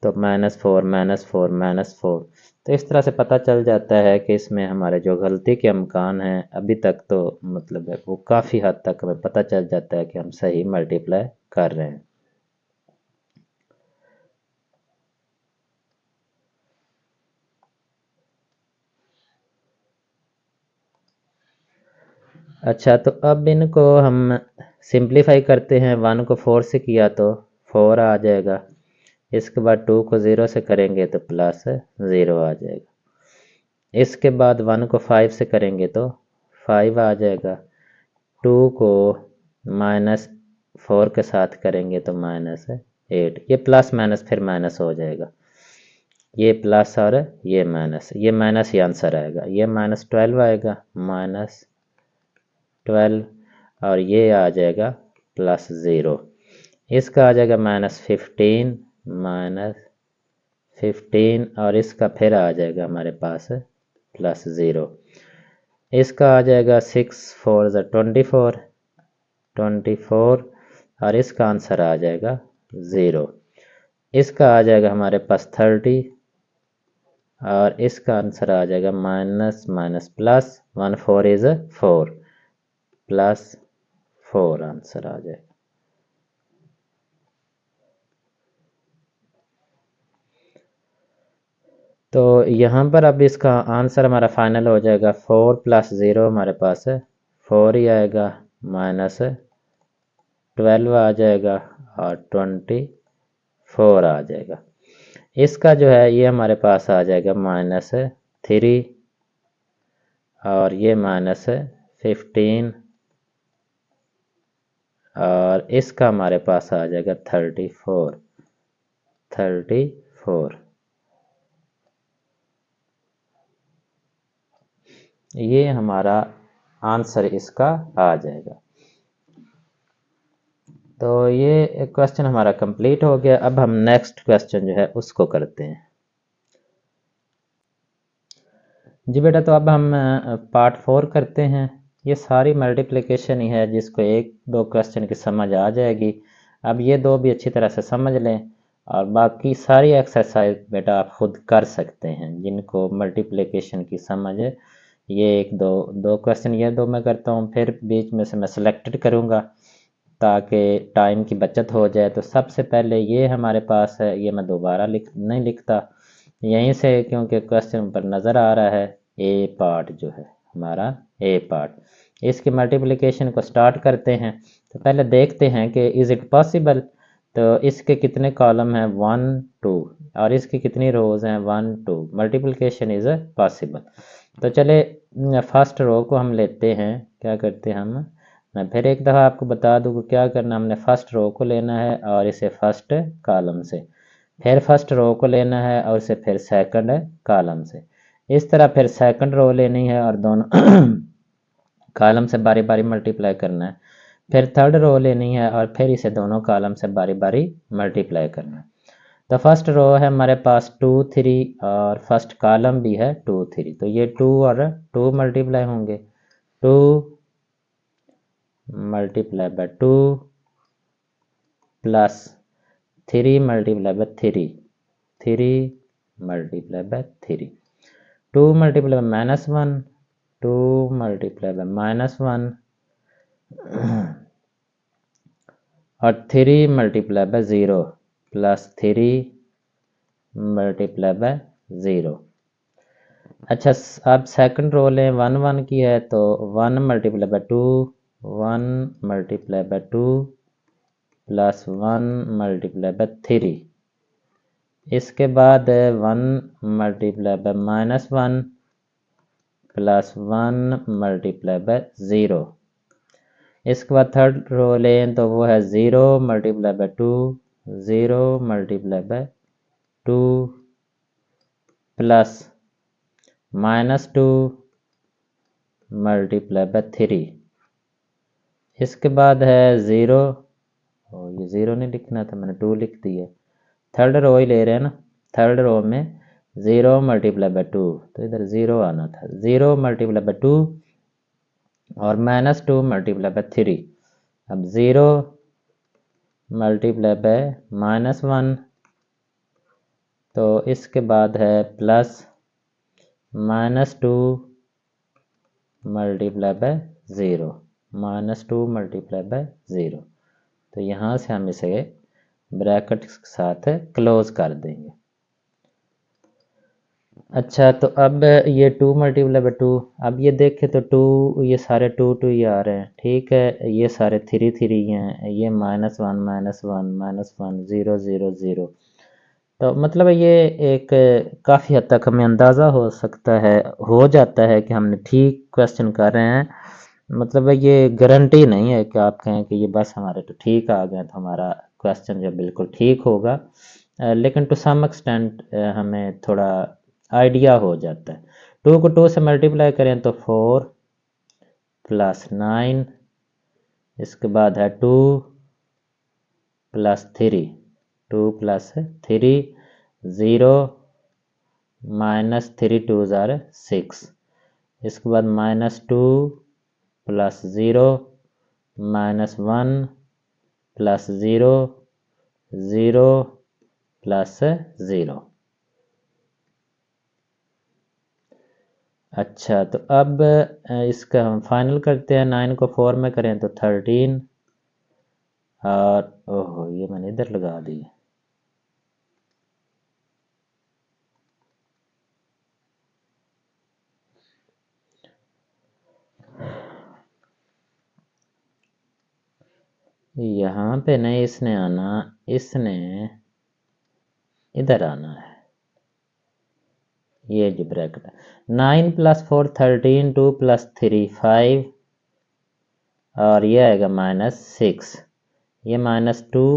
Speaker 1: तो -4 -4 तो इस तरह से पता चल जाता है कि इसमें हमारे जो गलती के अमकान हैं अभी तक तो मतलब है वो काफ़ी हद तक हमें पता चल जाता है कि हम सही मल्टीप्लाई कर रहे हैं। अच्छा, तो अब इनको हम सिंप्लीफाई करते हैं। 1 को 4 से किया तो 4 आ जाएगा। इसके बाद 2 को 0 से करेंगे तो +0 आ जाएगा। इसके बाद 1 को 5 से करेंगे तो 5 आ जाएगा। 2 को -4 के साथ करेंगे तो -8। ये प्लस माइनस फिर माइनस हो जाएगा, ये प्लस और ये माइनस ही आंसर आएगा। ये -12 आएगा, -12 और ये आ जाएगा +0। इसका आ जाएगा -15 और इसका फिर आ जाएगा हमारे पास +0। इसका आ जाएगा 6 4 24 और इसका आंसर आ जाएगा 0। इसका आ जाएगा हमारे पास 30 और इसका आंसर आ जाएगा minus minus plus 1 4 is 4 +4 answer आ जाएगा। तो यहाँ पर अब इसका आंसर हमारा फाइनल हो जाएगा 4 + 0 हमारे पास 4 ही आएगा, -12 आ जाएगा और 24 आ जाएगा। इसका जो है ये हमारे पास आ जाएगा -3 और ये -15 और इसका हमारे पास आ जाएगा 34। ये हमारा आंसर इसका आ जाएगा। तो ये क्वेश्चन हमारा कंप्लीट हो गया। अब हम नेक्स्ट क्वेश्चन जो है उसको करते हैं। जी बेटा, तो अब हम पार्ट 4 करते हैं। ये सारी मल्टीप्लिकेशन ही है जिसको 1-2 क्वेश्चन की समझ आ जाएगी। अब ये 2 भी अच्छी तरह से समझ लें और बाकी सारी एक्सरसाइज बेटा आप खुद कर सकते हैं जिनको मल्टीप्लिकेशन की समझ है। ये 1-2 क्वेश्चन ये 2 मैं करता हूँ, फिर बीच में से मैं सिलेक्टेड करूँगा ताकि टाइम की बचत हो जाए। तो सबसे पहले ये हमारे पास है, ये मैं दोबारा नहीं लिखता यहीं से क्योंकि क्वेश्चन पर नज़र आ रहा है। ए पार्ट जो है हमारा ए पार्ट, इसकी मल्टीप्लिकेशन को स्टार्ट करते हैं। तो पहले देखते हैं कि इज़ इट पॉसिबल। तो इसके कितने कॉलम हैं, 1 2, और इसकी कितनी रोज़ हैं, 1 2। Multiplication is possible. तो चले फर्स्ट रो को हम लेते हैं। क्या करते हैं हम, मैं फिर एक दफ़ा आपको बता दूँ कि क्या करना, हमने फर्स्ट रो को लेना है और इसे फर्स्ट कॉलम से, फिर फर्स्ट रो को लेना है और इसे फिर सेकंड कॉलम से, इस तरह फिर सेकंड रो लेनी है और दोनों कॉलम से बारी बारी मल्टीप्लाई करना है, फिर थर्ड रो लेनी है और फिर इसे दोनों कॉलम से बारी बारी मल्टीप्लाई करना है। तो फर्स्ट रो है हमारे पास 2 3 और फर्स्ट कॉलम भी है 2 3, तो ये 2 और 2 मल्टीप्लाई होंगे, 2 multiply by 2 plus 3 multiply by 3, 3 multiply by 3, 2 multiply by -1, 2 multiply by -1 और 3 multiply bye 0 plus 3 multiply bye 0। अच्छा, अब सेकंड रो लें, 1 1 की है तो 1 multiply by 2, 1 multiply by 2 plus 1 multiply by 3। इसके बाद 1 multiply by -1 plus 1 multiply by 0। इसके बाद थर्ड रो लें तो वो है 0 multiply by 2, 0 multiply by 2 plus -2 multiply by 3। इसके बाद है 0, और ये 0 नहीं लिखना था, मैंने 2 लिख दिया। थर्ड रो ही ले रहे हैं ना, थर्ड रो में 0 मल्टीप्लाई बाय 2, तो इधर 0 आना था, 0 मल्टीप्लाई बाय 2 और -2 मल्टीप्लाई बाय 3। अब 0 मल्टीप्लाई बाय -1, तो इसके बाद है plus -2 multiply bye 0, -2 multiply bye 0। तो यहाँ से हम इसे ब्रैकेट के साथ क्लोज कर देंगे। अच्छा, तो अब ये 2 मल्टीप्लाई बाय 2, अब ये देखें तो 2, ये सारे 2 2 ही आ रहे हैं, ठीक है, ये सारे 3 3 हैं, ये -1 -1 0 0 0। तो मतलब ये एक काफ़ी हद तक हमें अंदाज़ा हो सकता है, हो जाता है कि हमने ठीक क्वेश्चन कर रहे हैं। मतलब ये गारंटी नहीं है कि आप कहें कि ये बस हमारे तो ठीक आ गए तो हमारा क्वेश्चन जो बिल्कुल ठीक होगा, लेकिन टू सम एक्सटेंट हमें थोड़ा आइडिया हो जाता है। 2 को 2 से मल्टीप्लाई करें तो 4 प्लस 9, इसके बाद है 2 प्लस 3, 2 प्लस 3, 0 -3 2 ज़ार 6, इसके बाद -2 प्लस 0 -1 प्लस 0 0 प्लस 0। अच्छा, तो अब इसका हम फाइनल करते हैं, 9 को 4 में करें तो 13, और ओहो ये मैंने इधर लगा दी, यहाँ पे नहीं इसने आना, इसने इधर आना है, ये जो ब्रैकेट है। 9 प्लस 4 13, 2 प्लस 3 5, और ये आएगा -6, ये -2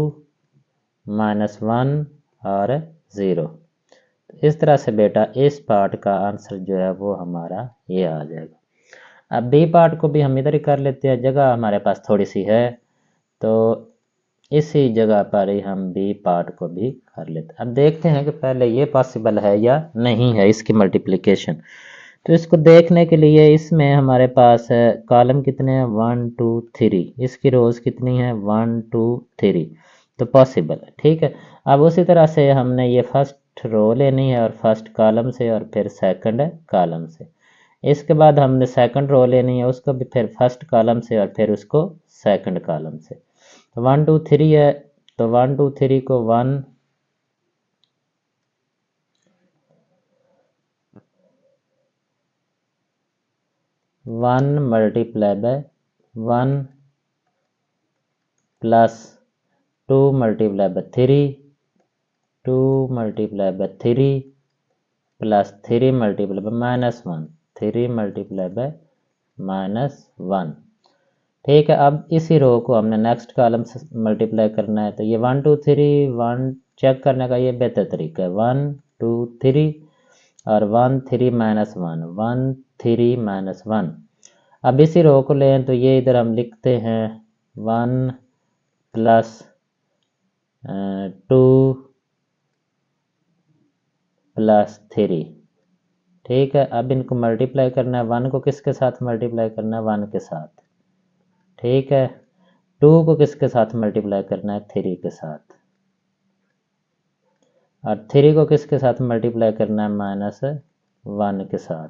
Speaker 1: -1 और 0। इस तरह से बेटा इस पार्ट का आंसर जो है वो हमारा ये आ जाएगा। अब बी पार्ट को भी हम इधर ही कर लेते हैं, जगह हमारे पास थोड़ी सी है, तो इसी जगह पर ही हम बी पार्ट को भी कर लेते हैं। अब देखते हैं कि पहले ये पॉसिबल है या नहीं है इसकी मल्टीप्लिकेशन। तो इसको देखने के लिए इसमें हमारे पास है कॉलम कितने हैं, 1 2 3, इसकी रोज़ कितनी है, 1 2 3, तो पॉसिबल है, ठीक है। अब उसी तरह से हमने ये फर्स्ट रो लेनी है और फर्स्ट कॉलम से और फिर सेकंड कॉलम से, इसके बाद हमने सेकंड रो लेनी है, उसको भी फिर फर्स्ट कॉलम से और फिर उसको सेकंड कॉलम से। तो 1 2 3 है, तो 1 2 3 को 1 1 1 multiply by 1 plus 2 multiply by 3, 2 multiply by 3 plus 3 multiply by -1, 3 multiply by -1। ठीक है, अब इसी रो को हमने नेक्स्ट कॉलम से मल्टीप्लाई करना है, तो ये 1 2 3 1 चेक करने का ये बेहतर तरीका है। 1 2 3 और 1 3 -1, 1 3 -1। अब इसी रो को लें तो ये इधर हम लिखते हैं 1 प्लस 2 प्लस 3। ठीक है, अब इनको मल्टीप्लाई करना है। 1 को किसके साथ मल्टीप्लाई करना है? 1 के साथ। ठीक है, 2 को किसके साथ मल्टीप्लाई करना है? 3 के साथ। और 3 को किसके साथ मल्टीप्लाई करना है? -1 के साथ,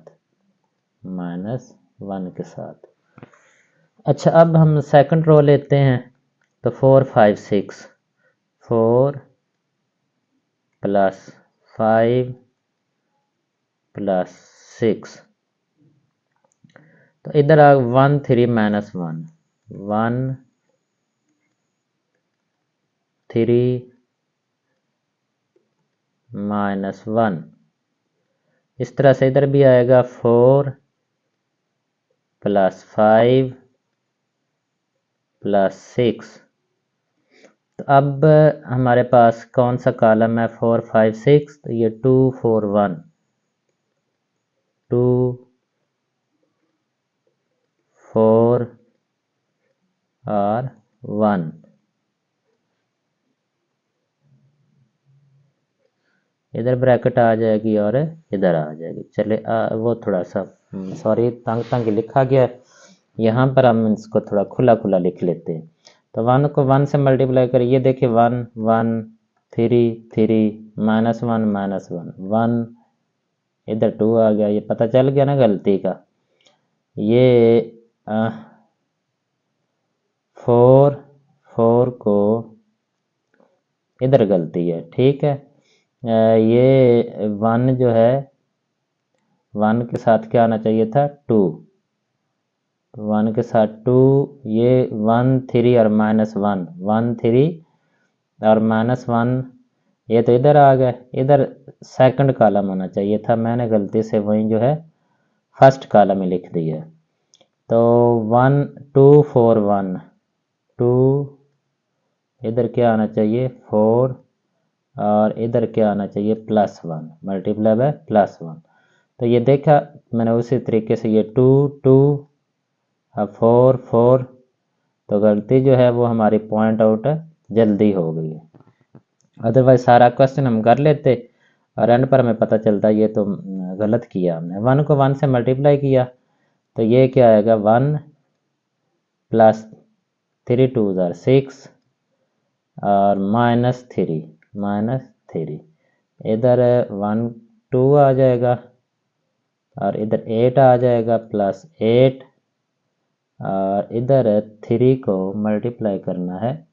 Speaker 1: -1 के साथ। अच्छा, अब हम सेकंड रो लेते हैं, तो 4 5 6, 4 प्लस 5 प्लस 6। तो इधर आ 1 3 -1, 1 3 -1। इस तरह से इधर भी आएगा 4 प्लस 5 प्लस 6। तो अब हमारे पास कौन सा कॉलम है? 4 5 6, तो ये 2 4 1, 2 4 और 1। इधर ब्रैकेट आ जाएगी और इधर आ जाएगी। चले वो थोड़ा सा सॉरी तंग तंग लिखा गया है, यहाँ पर हम इसको थोड़ा खुला खुला लिख लेते हैं। तो 1 को 1 से मल्टीप्लाई करें, ये देखिए 1 1 3 3 -1 -1 1, इधर 2 आ गया। ये पता चल गया ना गलती का। ये 4 4 को इधर गलती है। ठीक है, ये 1 जो है 1 के साथ क्या आना चाहिए था? 2। 1 के साथ 2, ये 1 3 और -1, 1 3 और -1, ये तो इधर आ गए। इधर सेकंड कॉलम होना चाहिए था, मैंने गलती से वही जो है फर्स्ट कॉलम में लिख दिया। तो 1 2 4 1, 2 इधर क्या आना चाहिए? 4 और इधर क्या आना चाहिए? +1 मल्टीप्लाई बाय +1। तो ये देखा मैंने उसी तरीके से, ये 2 2 अब 4 4, तो गलती जो है वो हमारी पॉइंट आउट जल्दी हो गई है। अदरवाइज सारा क्वेश्चन हम कर लेते और एंड पर हमें पता चलता ये तो गलत किया हमने। 1 को 1 से मल्टीप्लाई किया, तो ये क्या आएगा? 1 प्लस 3 2 6 और -3 इधर 1 2 आ जाएगा और इधर 8 आ जाएगा +8, और इधर 3 को मल्टीप्लाई करना है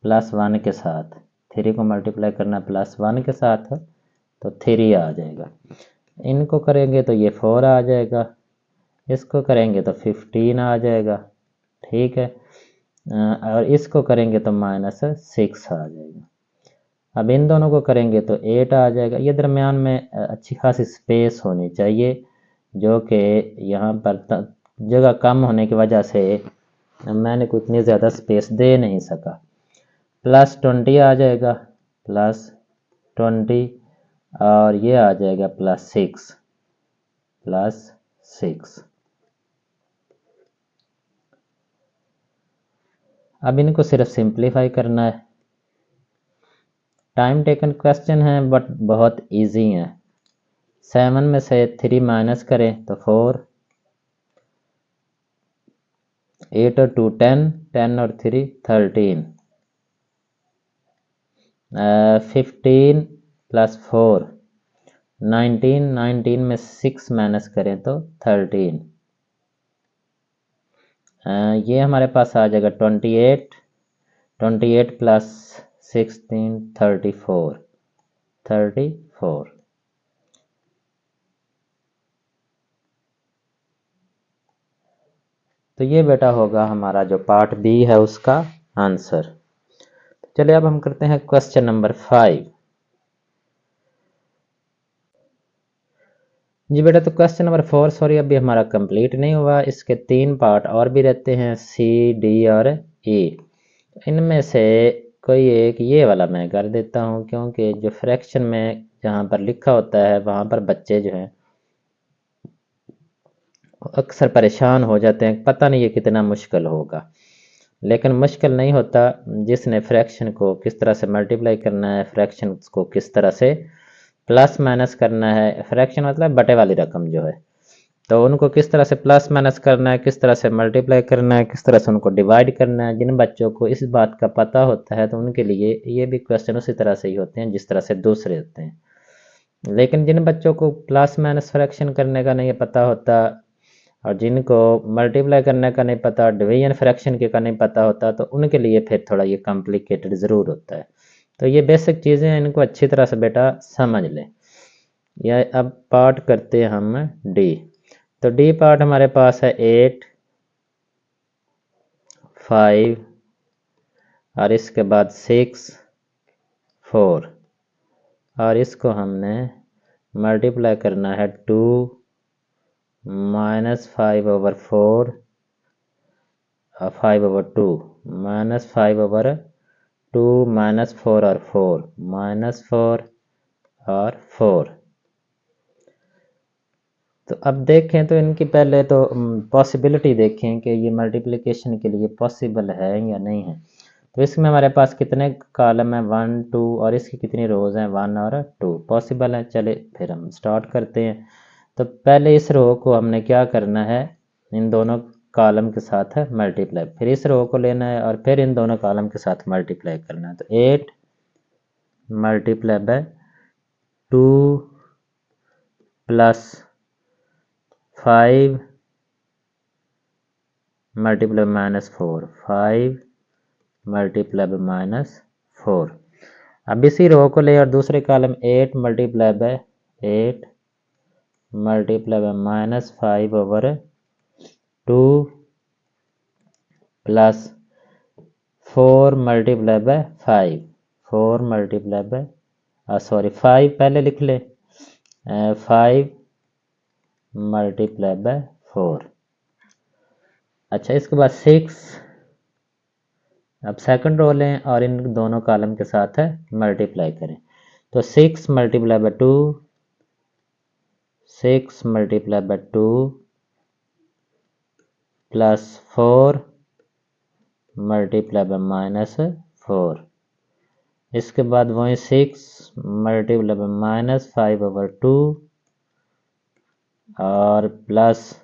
Speaker 1: +1 के साथ। 3 को मल्टीप्लाई करना +1 के साथ, तो 3 आ जाएगा। इनको करेंगे तो ये 4 आ जाएगा, इसको करेंगे तो 15 आ जाएगा। ठीक है, और इसको करेंगे तो -6 आ जाएगा। अब इन दोनों को करेंगे तो 8 आ जाएगा। ये दरमियान में अच्छी खासी स्पेस होनी चाहिए, जो कि यहाँ पर जगह कम होने की वजह से मैंने कोई इतनी ज़्यादा स्पेस दे नहीं सका। +20 आ जाएगा, +20 और ये आ जाएगा +6। अब इनको सिर्फ सिंप्लीफाई करना है। टाइम टेकन क्वेश्चन है बट बहुत इजी है। 7 में से 3 माइनस करें तो 4, 8 और 2 10, 10 और 3 13, 15 + 4 19, 19 में 6 माइनस करें तो 13। ये हमारे पास आ जाएगा 28, 28 + 16 34, 34। तो ये बेटा होगा हमारा जो पार्ट बी है उसका आंसर। चलिए अब हम करते हैं क्वेश्चन नंबर 5। जी बेटा, तो क्वेश्चन नंबर 4 सॉरी अभी हमारा कंप्लीट नहीं हुआ, इसके 3 पार्ट और भी रहते हैं, सी, डी और ई। इनमें से कोई एक ये वाला मैं कर देता हूँ, क्योंकि जो फ्रैक्शन में जहाँ पर लिखा होता है वहाँ पर बच्चे जो हैं अक्सर परेशान हो जाते हैं, पता नहीं ये कितना मुश्किल होगा। लेकिन मुश्किल नहीं होता, जिसने फ्रैक्शन को किस तरह से मल्टीप्लाई करना है, फ्रैक्शन को किस तरह से प्लस माइनस करना है, फ्रैक्शन मतलब बटे वाली रकम जो है, तो उनको किस तरह से प्लस माइनस करना है, किस तरह से मल्टीप्लाई करना है, किस तरह से उनको डिवाइड करना है, जिन बच्चों को इस बात का पता होता है तो उनके लिए ये भी क्वेश्चन उसी तरह से ही होते हैं जिस तरह से दूसरे होते हैं। लेकिन जिन बच्चों को प्लस माइनस फ्रैक्शन करने का नहीं पता होता और जिनको मल्टीप्लाई करने का नहीं पता, डिवीजन फ्रैक्शन के का नहीं पता होता, तो उनके लिए फिर थोड़ा ये कॉम्प्लिकेटेड ज़रूर होता है। तो ये बेसिक चीज़ें हैं, इनको अच्छी तरह से बेटा समझ लें। यह अब पार्ट करते हैं हम डी। तो डी पार्ट हमारे पास है 8, 5 और इसके बाद 6, 4 और इसको हमने मल्टीप्लाई करना है 2 -5/4 5/2 -5/2 -4 और 4 -4 और 4। तो अब देखें तो इनकी पहले तो पॉसिबिलिटी देखें कि ये मल्टीप्लिकेशन के लिए पॉसिबल है या नहीं है। तो इसमें हमारे पास कितने कॉलम हैं, 1 2 और इसकी कितनी रोज़ हैं, 1 और 2 पॉसिबल है। चले फिर हम स्टार्ट करते हैं। तो पहले इस रो को हमने क्या करना है, इन दोनों कॉलम के साथ मल्टीप्लाई, फिर इस रो को लेना है और फिर इन दोनों कॉलम के साथ मल्टीप्लाई करना है। तो 8 multiply by 2 plus 5 multiply -4 5 multiply by -4। अब इसी रो को ले और दूसरे column 8 multiply by 8 multiply by -5/2 plus 4 multiply by 5 4 multiply by sorry 5 पहले लिख ले, 5 मल्टीप्लाई बाय 4। अच्छा, इसके बाद 6, अब सेकंड रो लें और इन दोनों कॉलम के साथ मल्टीप्लाई करें। तो 6 multiply by 2 6 multiply by 2 plus 4 multiply by -4। इसके बाद वही 6 मल्टीप्लाई बाय -5/2 और plus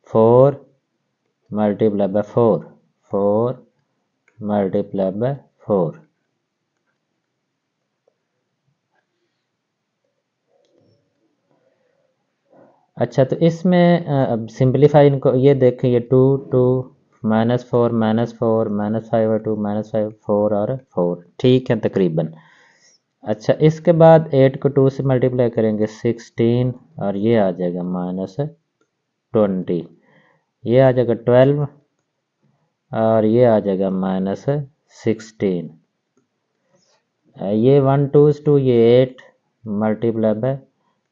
Speaker 1: 4 multiply by 4 multiply by 4। अच्छा, तो इसमें अब सिंप्लीफाई इनको ये देखें, ये 2 2 -4 -4 -5/2 -5 4 और 4 ठीक है तकरीबन। अच्छा, इसके बाद 8 को 2 से मल्टीप्लाई करेंगे 16 और ये आ जाएगा -20, ये आ जाएगा 12 और ये आ जाएगा -16। ये 1 2 2 ये 8 मल्टीप्लाई बाय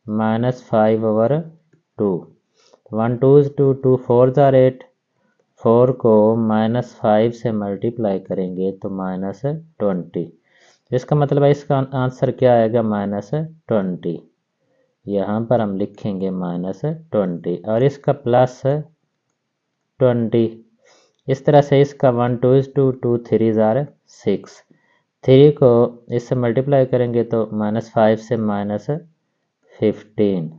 Speaker 1: -5/2 1 2 2 2 4 आर 8 4 को -5 से मल्टीप्लाई करेंगे तो -20। इसका मतलब है इसका आंसर क्या आएगा, -20। यहाँ पर हम लिखेंगे -20 और इसका +20। इस तरह से इसका 1 2 2 2 3 आर 6 3 को इससे मल्टीप्लाई करेंगे तो -5 से -15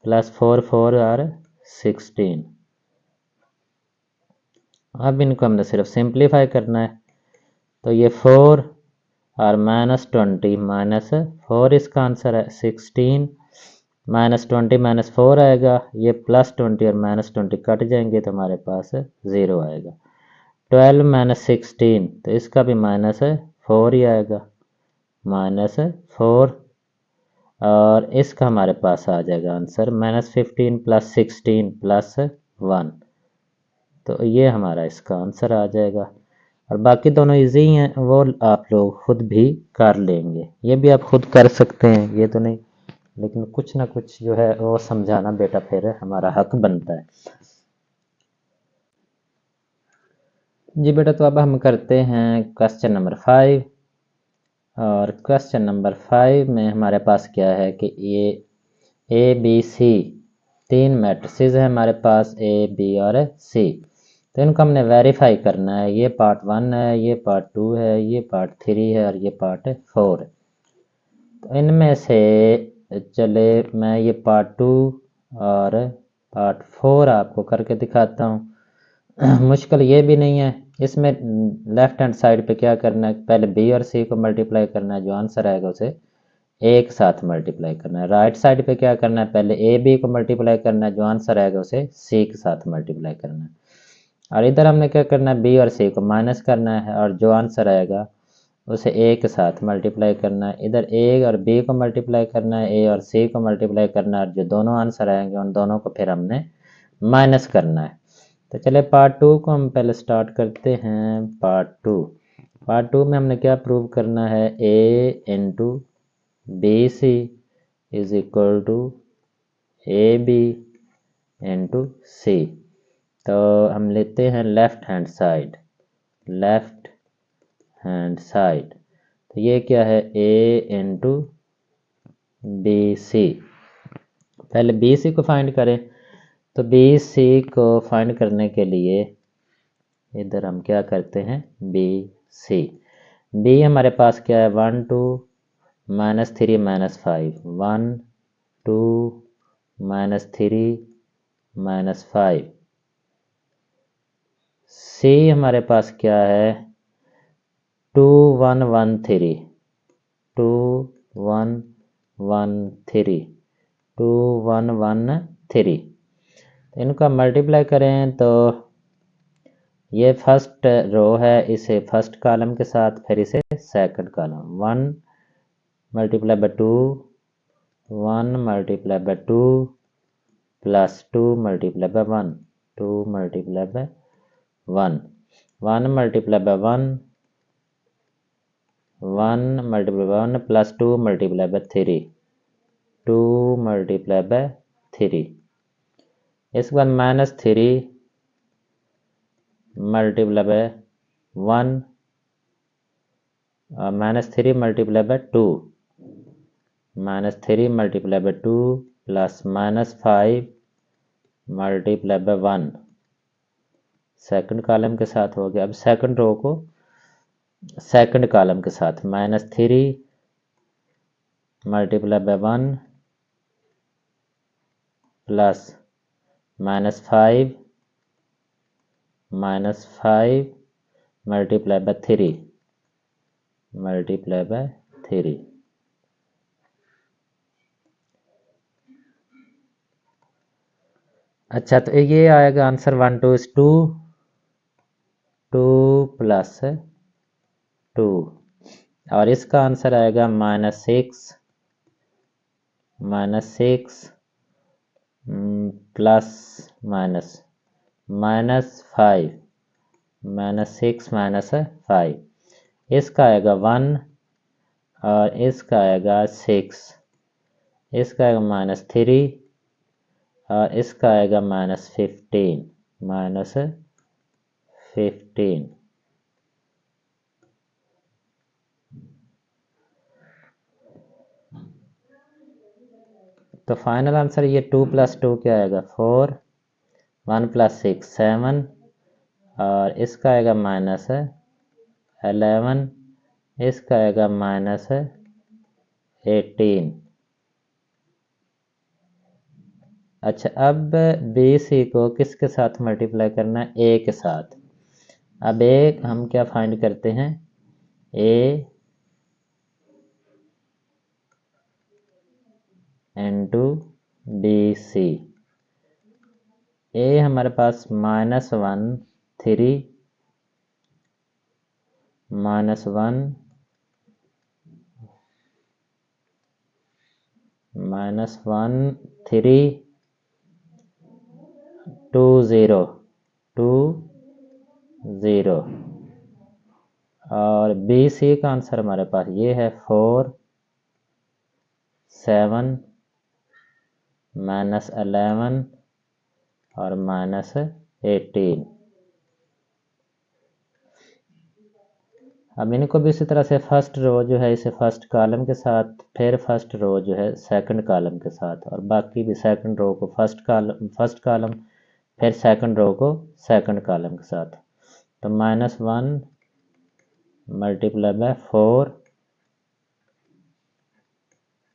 Speaker 1: प्लस 4 4 आर 16। अब इनको हमने सिर्फ सिंप्लीफाई करना है। तो ये 4 और -20 -4 इसका आंसर है, 16 -20 -4 आएगा, ये +20 और -20 कट जाएंगे तो हमारे पास 0 आएगा। 12 -16 तो इसका भी -4 ही आएगा, -4 और इसका हमारे पास आ जाएगा आंसर -15 + 16 + 1। तो ये हमारा इसका आंसर आ जाएगा। और बाकी दोनों इजी ही हैं, वो आप लोग खुद भी कर लेंगे। ये भी आप खुद कर सकते हैं, ये तो नहीं, लेकिन कुछ ना कुछ जो है वो समझाना बेटा फिर हमारा हक बनता है। जी बेटा, तो अब हम करते हैं क्वेश्चन नंबर 5। और क्वेश्चन नंबर 5 में हमारे पास क्या है कि ये ABC 3 मैट्रिसेस हैं हमारे पास, A, B और C। तो इनको हमने वेरीफाई करना है। ये पार्ट 1 है, ये पार्ट 2 है, ये पार्ट 3 है और ये पार्ट 4 है। तो इनमें से चले मैं ये पार्ट 2 और पार्ट 4 आपको करके दिखाता हूँ। मुश्किल ये भी नहीं है। इसमें लेफ्ट हैंड साइड पे क्या करना है, पहले B और C को मल्टीप्लाई करना है, जो आंसर आएगा उसे एक साथ मल्टीप्लाई करना है। राइट साइड पे क्या करना है, पहले AB को मल्टीप्लाई करना है, जो आंसर आएगा उसे C के साथ मल्टीप्लाई करना है। और इधर हमने क्या करना है, B और C को माइनस करना है और जो आंसर आएगा उसे A के साथ मल्टीप्लाई करना है। इधर A और B को मल्टीप्लाई करना है, A और C को मल्टीप्लाई करना है और जो दोनों आंसर आएंगे उन दोनों को फिर हमने माइनस करना है। तो चलिए पार्ट 2 को हम पहले स्टार्ट करते हैं। पार्ट 2 में हमने क्या प्रूव करना है, A into BC is equal to AB into C। तो हम लेते हैं लेफ्ट हैंड साइड, तो ये क्या है, A इंटू BC। पहले BC को फाइंड करें। तो BC को फाइंड करने के लिए इधर हम क्या करते हैं, BC। B हमारे पास क्या है, 1 2 -3 -5, 1 2 -3 -5। C हमारे पास क्या है, 2 1 1 3, 2 1 1 3, 2 1 1 3। इनका मल्टीप्लाई करें तो ये फर्स्ट रो है, इसे फर्स्ट कॉलम के साथ, फिर इसे second column. 1 multiply by 2, 1 multiply by 2 plus 2 multiply by 1, 2 multiply by 1, 1 multiply by 1, 1 multiply by 1 plus 2 multiply by 3, 2 multiply by 3। इसके बाद -3 multiply by 1, -3 multiply by 2, -3 multiply by 2 plus -5 multiply by 1 second column के साथ हो गया। अब second row को second column के साथ, -3 multiply by 1 plus -5 multiply by 3 multiply by 3। अच्छा, तो ये आएगा आंसर 1 2 2, 2 प्लस 2। और इसका आंसर आएगा -6 प्लस माइनस -5, -6 -5। इसका आएगा 1 और इसका आएगा 6, इसका आएगा -3 और इसका आएगा -15। तो फाइनल आंसर ये 2 + 2 क्या आएगा, 4, 1 + 6 7 और इसका आएगा -11, इसका आएगा -18। अच्छा, अब BC को किसके साथ मल्टीप्लाई करना है, A के साथ। अब एक हम क्या फाइंड करते हैं, A इंटू BC। A हमारे पास -1 3 -1 -1 3 2 0 2 0 और बी सी का आंसर हमारे पास ये है 4 7 -11 और -18। अब इनको भी इसी तरह से फर्स्ट रो जो है इसे फर्स्ट कॉलम के साथ, फिर फर्स्ट रो जो है सेकंड कॉलम के साथ, और बाकी भी सेकंड रो को फर्स्ट कॉलम फिर सेकंड रो को सेकंड कॉलम के साथ। तो -1 multiply by 4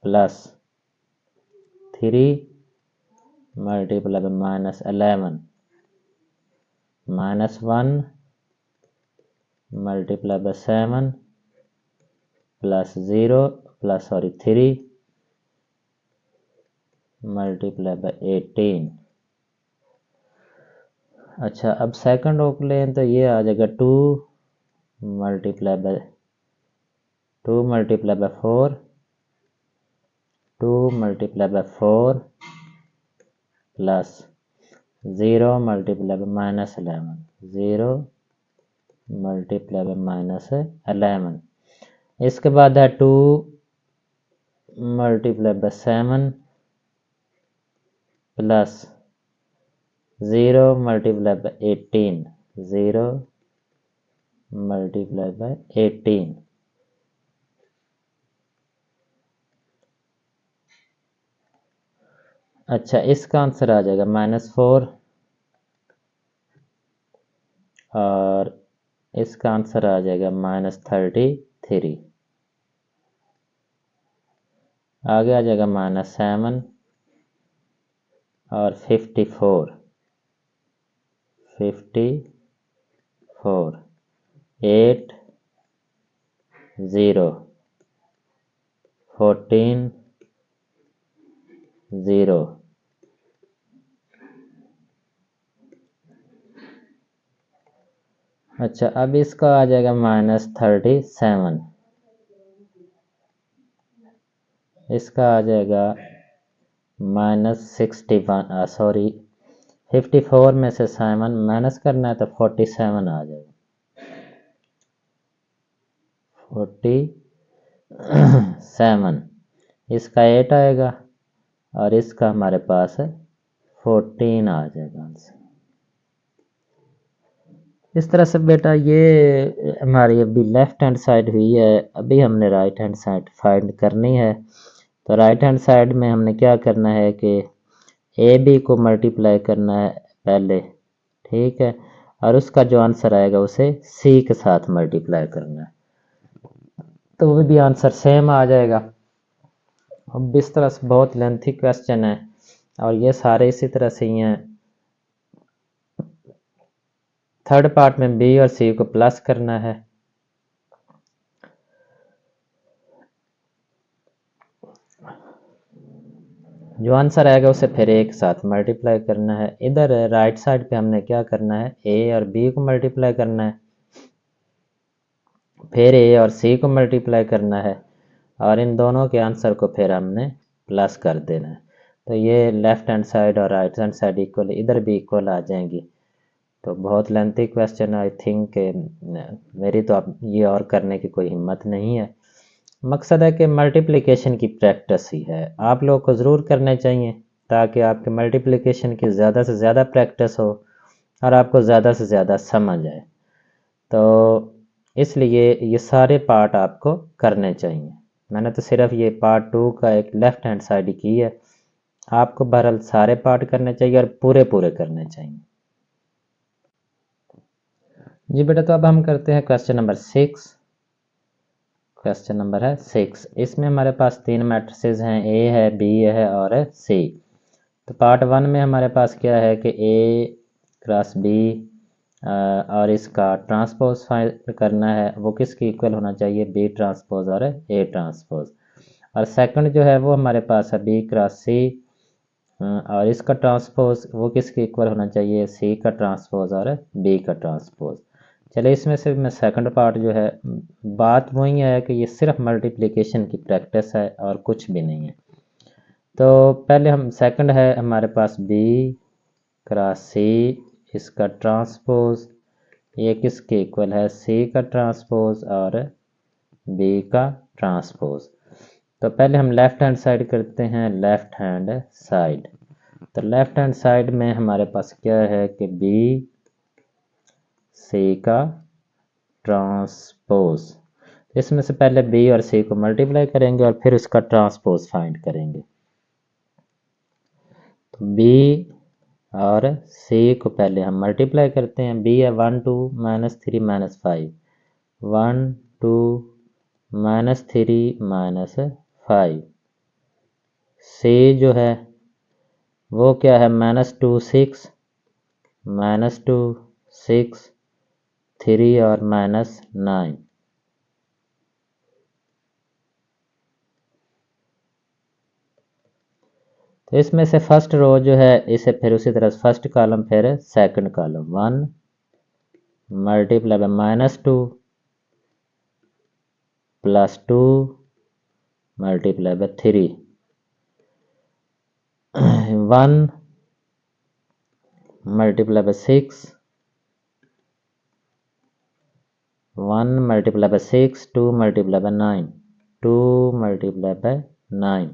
Speaker 1: plus 3 multiply bye -11 -1 multiply by 7 plus 3 multiply bye 18। अच्छा, अब सेकंड रो को लें तो ये आ जाएगा 2 multiply bye 4 2 multiply bye 4 plus 0 multiply by -11 0 multiply by -11। इसके बाद है 2 multiply bye 7 plus 0 multiply by 18 0 multiply by 18। अच्छा, इसका आंसर आ जाएगा -4 और इसका आंसर आ जाएगा -33। आगे आ जाएगा -7 और 54 8 0 14 0। अच्छा, अब इसका आ जाएगा -37, इसका आ जाएगा -61 सॉरी 54 में से 7 माइनस करना है तो 47 आ जाएगा 47। इसका 8 आएगा और इसका हमारे पास है 14 आ जाएगा आंसर। इस तरह से बेटा ये हमारी अभी लेफ्ट हैंड साइड हुई है, अभी हमने राइट हैंड साइड फाइंड करनी है। तो राइट हैंड साइड में हमने क्या करना है कि ए बी को मल्टीप्लाई करना है पहले, ठीक है, और उसका जो आंसर आएगा उसे सी के साथ मल्टीप्लाई करना है, तो वो भी आंसर सेम आ जाएगा। अब इस तरह से बहुत लेंथी क्वेश्चन है और ये सारे इसी तरह से ही हैं। थर्ड पार्ट में बी और सी को प्लस करना है, जो आंसर आएगा उसे फिर एक साथ मल्टीप्लाई करना है। इधर राइट साइड पे हमने क्या करना है, ए और बी को मल्टीप्लाई करना है, फिर ए और सी को मल्टीप्लाई करना है और इन दोनों के आंसर को फिर हमने प्लस कर देना है। तो ये लेफ्ट हैंड साइड और राइट हैंड साइड इक्वल, इधर भी इक्वल आ जाएंगी। तो बहुत लेंथी क्वेश्चन, आई थिंक मेरी तो अब ये और करने की कोई हिम्मत नहीं है। मकसद है कि मल्टीप्लिकेशन की प्रैक्टिस ही है, आप लोग को ज़रूर करने चाहिए ताकि आपके मल्टीप्लिकेशन की ज़्यादा से ज़्यादा प्रैक्टिस हो और आपको ज़्यादा से ज़्यादा समझ आए। तो इसलिए ये सारे पार्ट आपको करने चाहिए। मैंने तो सिर्फ ये पार्ट 2 का एक लेफ्ट हैंड साइड ही की है, आपको बहरहाल सारे पार्ट करने चाहिए और पूरे पूरे करने चाहिए। जी बेटा, तो अब हम करते हैं क्वेश्चन नंबर 6। क्वेश्चन नंबर है 6। इसमें हमारे पास 3 मैट्रिसेस हैं, ए है, बी है और सी। तो पार्ट 1 में हमारे पास क्या है कि ए क्रॉस बी और इसका ट्रांसपोज फाइंड करना है, वो किसकी इक्वल होना चाहिए, बी ट्रांसपोज और ए ट्रांसपोज। और सेकंड जो है वो हमारे पास है बी क्रॉस सी और इसका ट्रांसपोज वो किसकी इक्वल होना चाहिए, सी का ट्रांसपोज और बी का ट्रांसपोज। चलिए, इसमें से मैं सेकंड पार्ट जो है, बात वही है कि ये सिर्फ मल्टीप्लिकेशन की प्रैक्टिस है और कुछ भी नहीं है। तो पहले हम सेकंड है हमारे पास बी क्रॉस सी, इसका ट्रांसपोज, ये किसके इक्वल है, सी का ट्रांसपोज और बी का ट्रांसपोज। तो पहले हम लेफ्ट हैंड साइड करते हैं, लेफ्ट हैंड साइड। तो लेफ्ट हैंड साइड में हमारे पास क्या है कि बी सी का ट्रांसपोज। इसमें से पहले बी और सी को मल्टीप्लाई करेंगे और फिर उसका ट्रांसपोज फाइंड करेंगे। तो बी और सी को पहले हम मल्टीप्लाई करते हैं। बी है 1 2 -3 -5, 1 2 -3 -5। सी जो है वो क्या है, -2 6, -2 6 3 और -9। तो इसमें से फर्स्ट रो जो है इसे फिर उसी तरह फर्स्ट कॉलम फिर second column, 1 multiply by -2 +2 multiply by 3, 1 multiply by 6, 1 multiply by 6, 2 multiply bye 9, 2 multiply bye 9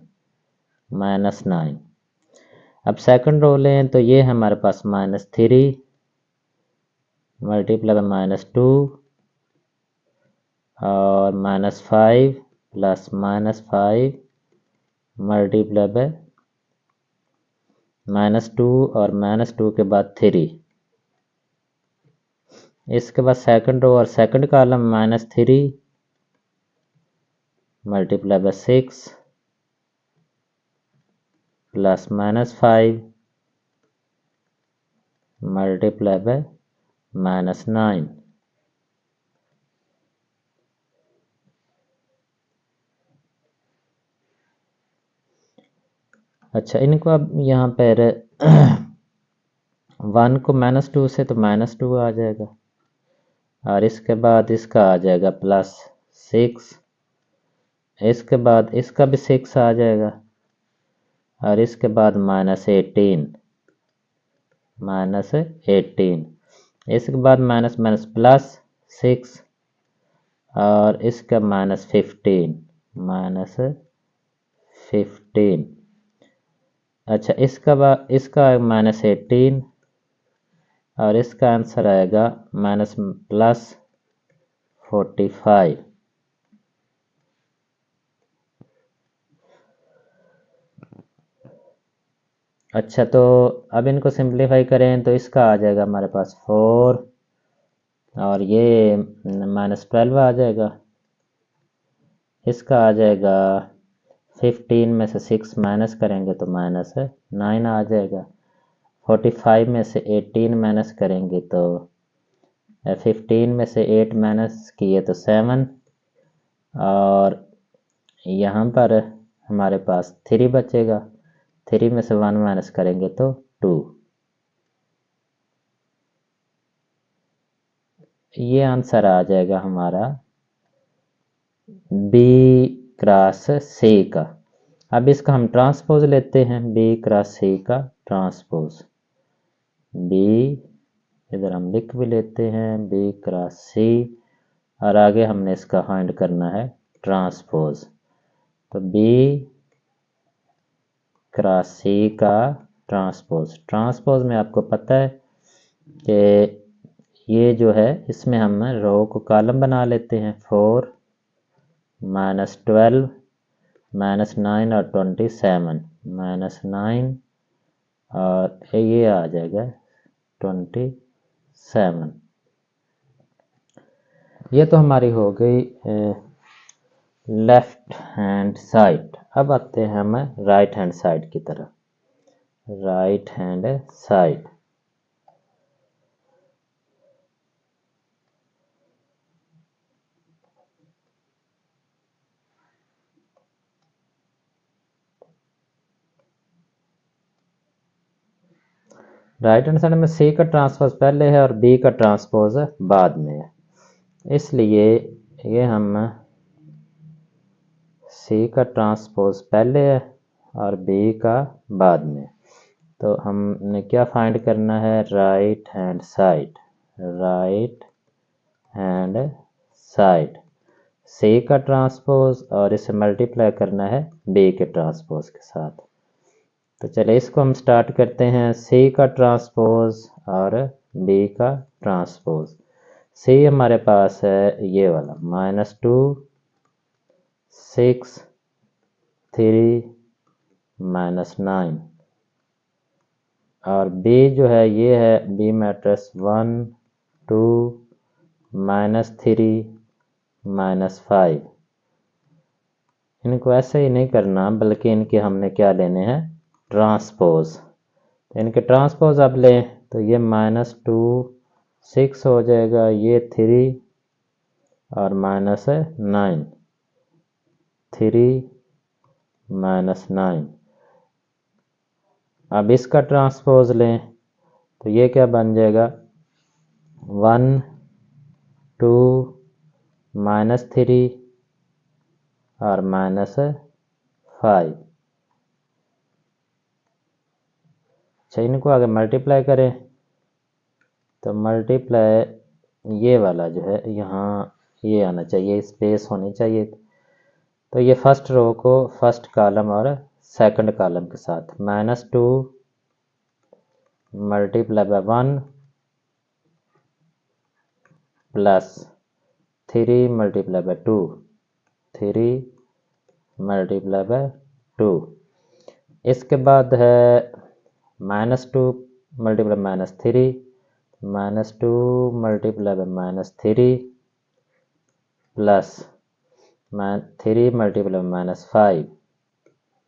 Speaker 1: -9। अब सेकंड रो लें तो ये है हमारे पास -3 मल्टीप्लाई बाय -2 और -5 प्लस -5 मल्टीप्लाई बाय -2 और -2 के बाद 3। इसके बाद सेकंड रो और second column -3 multiply bye 6 plus -5 multiply by -9। अच्छा, इनको अब यहाँ पर 1 को -2 से तो -2 आ जाएगा और इसके बाद इसका आ जाएगा +6, इसके बाद इसका भी 6 आ जाएगा और इसके बाद -18, इसके बाद माइनस माइनस +6 और इसका -15। अच्छा, इसका -18 और इसका आंसर आएगा +45। अच्छा, तो अब इनको सिंप्लीफाई करें तो इसका आ जाएगा हमारे पास 4 और ये -12 आ जाएगा। इसका आ जाएगा 15 में से 6 माइनस करेंगे तो -9 आ जाएगा। 45 में से 18 माइनस करेंगे तो 15 में से 8 माइनस किए तो 7 और यहाँ पर हमारे पास 3 बचेगा। 3 में से 1 माइनस करेंगे तो 2। ये आंसर आ जाएगा हमारा बी क्रॉस सी का। अब इसका हम ट्रांसपोज लेते हैं, बी क्रॉस सी का ट्रांसपोज। बी इधर हम लिख भी लेते हैं, बी क्रॉस सी और आगे हमने इसका फाइंड करना है ट्रांसपोज। तो बी क्रॉस सी का ट्रांसपोज में आपको पता है कि ये जो है इसमें हम रो को कॉलम बना लेते हैं, 4 -12 -9 और 27, -9 और ये आ जाएगा 27। ये तो हमारी हो गई लेफ्ट हैंड साइड। अब आते हैं हम राइट हैंड साइड की तरफ। Right hand side, right hand side में सी का ट्रांसपोज पहले है और बी का ट्रांसपोज बाद में है, इसलिए ये हम सी का ट्रांसपोज पहले है और बी का बाद में। तो हमने क्या फाइंड करना है, right hand side, right hand side C का ट्रांसपोज और इसे मल्टीप्लाई करना है बी के ट्रांसपोज के साथ। तो चलिए इसको हम स्टार्ट करते हैं, सी का ट्रांसपोज और बी का ट्रांसपोज। सी हमारे पास है ये वाला -2 6 3 -9 और बी जो है ये है बी मैट्रिक्स 1 2 -3 -5। इनको ऐसे ही नहीं करना बल्कि इनके हमने क्या लेने हैं, ट्रांसपोज। तो इनके ट्रांसपोज अब लें तो ये -2 6 हो जाएगा, ये 3 और -9 3 -9। अब इसका ट्रांसपोज लें तो ये क्या बन जाएगा, 1 2 -3 और -5। अच्छा इनको आगे मल्टीप्लाई करें तो मल्टीप्लाई ये वाला जो है यहाँ ये आना चाहिए, स्पेस होनी चाहिए। तो ये फर्स्ट रो को फर्स्ट कॉलम और सेकंड कॉलम के साथ -2 multiply by 1 plus 3 multiply by 2 3 multiply by 2। इसके बाद है -2 multiply -3 -2 multiply by -3 plus 3 multiply by -5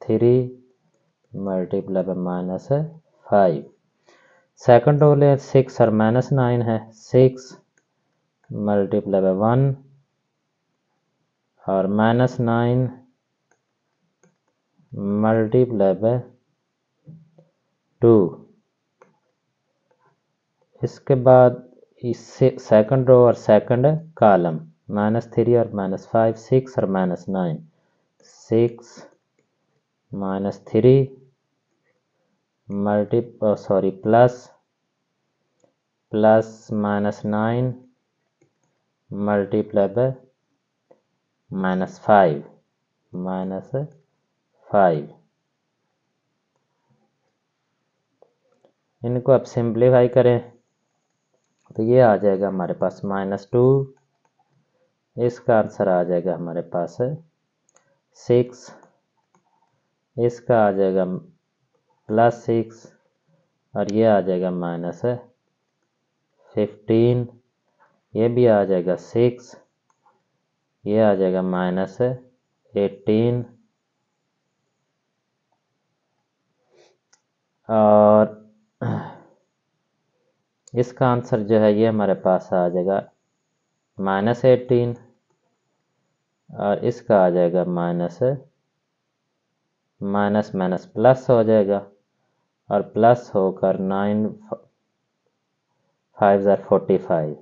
Speaker 1: 3 multiply by -5। Second row ले 6 और -9 है, 6 मल्टीप्लाई बाय 1 और -9 मल्टीप्लाई बाय 2। इसके बाद इससे सेकंड रो और सेकंड कॉलम -3 और -5 6 और -9 6 -3 प्लस -9 मल्टीप्लाई बाय -5। इनको अब सिंप्लीफाई करें तो ये आ जाएगा हमारे पास -2, इसका आंसर आ जाएगा हमारे पास 6, इसका आ जाएगा +6 और ये आ जाएगा -15, ये भी आ जाएगा 6, ये आ जाएगा -18 और इसका आंसर जो है ये हमारे पास आ जाएगा -18 और इसका आ जाएगा माइनस प्लस हो जाएगा और प्लस होकर 9 5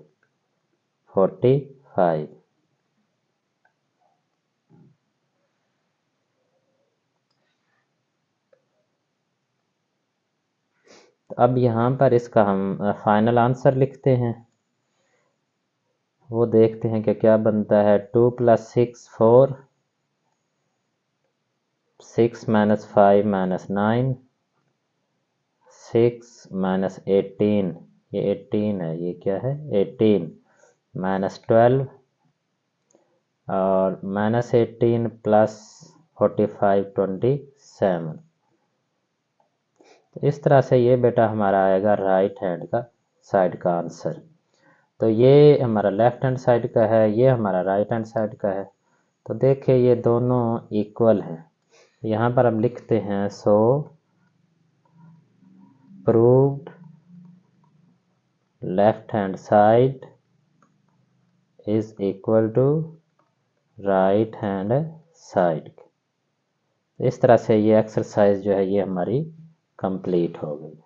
Speaker 1: 45। अब यहाँ पर इसका हम फाइनल आंसर लिखते हैं, वो देखते हैं कि क्या बनता है। 2 + 6 4 6 - 5 -9 6 - 18, ये 18 है, ये क्या है 18 -12 और -18 + 45 27। तो इस तरह से ये बेटा हमारा आएगा राइट हैंड का साइड का आंसर। तो ये हमारा लेफ्ट हैंड साइड का है, ये हमारा राइट हैंड साइड का है। तो देखिए ये दोनों इक्वल हैं। यहाँ पर हम लिखते हैं so proved left hand side is equal to right hand side. इस तरह से ये एक्सरसाइज जो है ये हमारी कंप्लीट हो गई।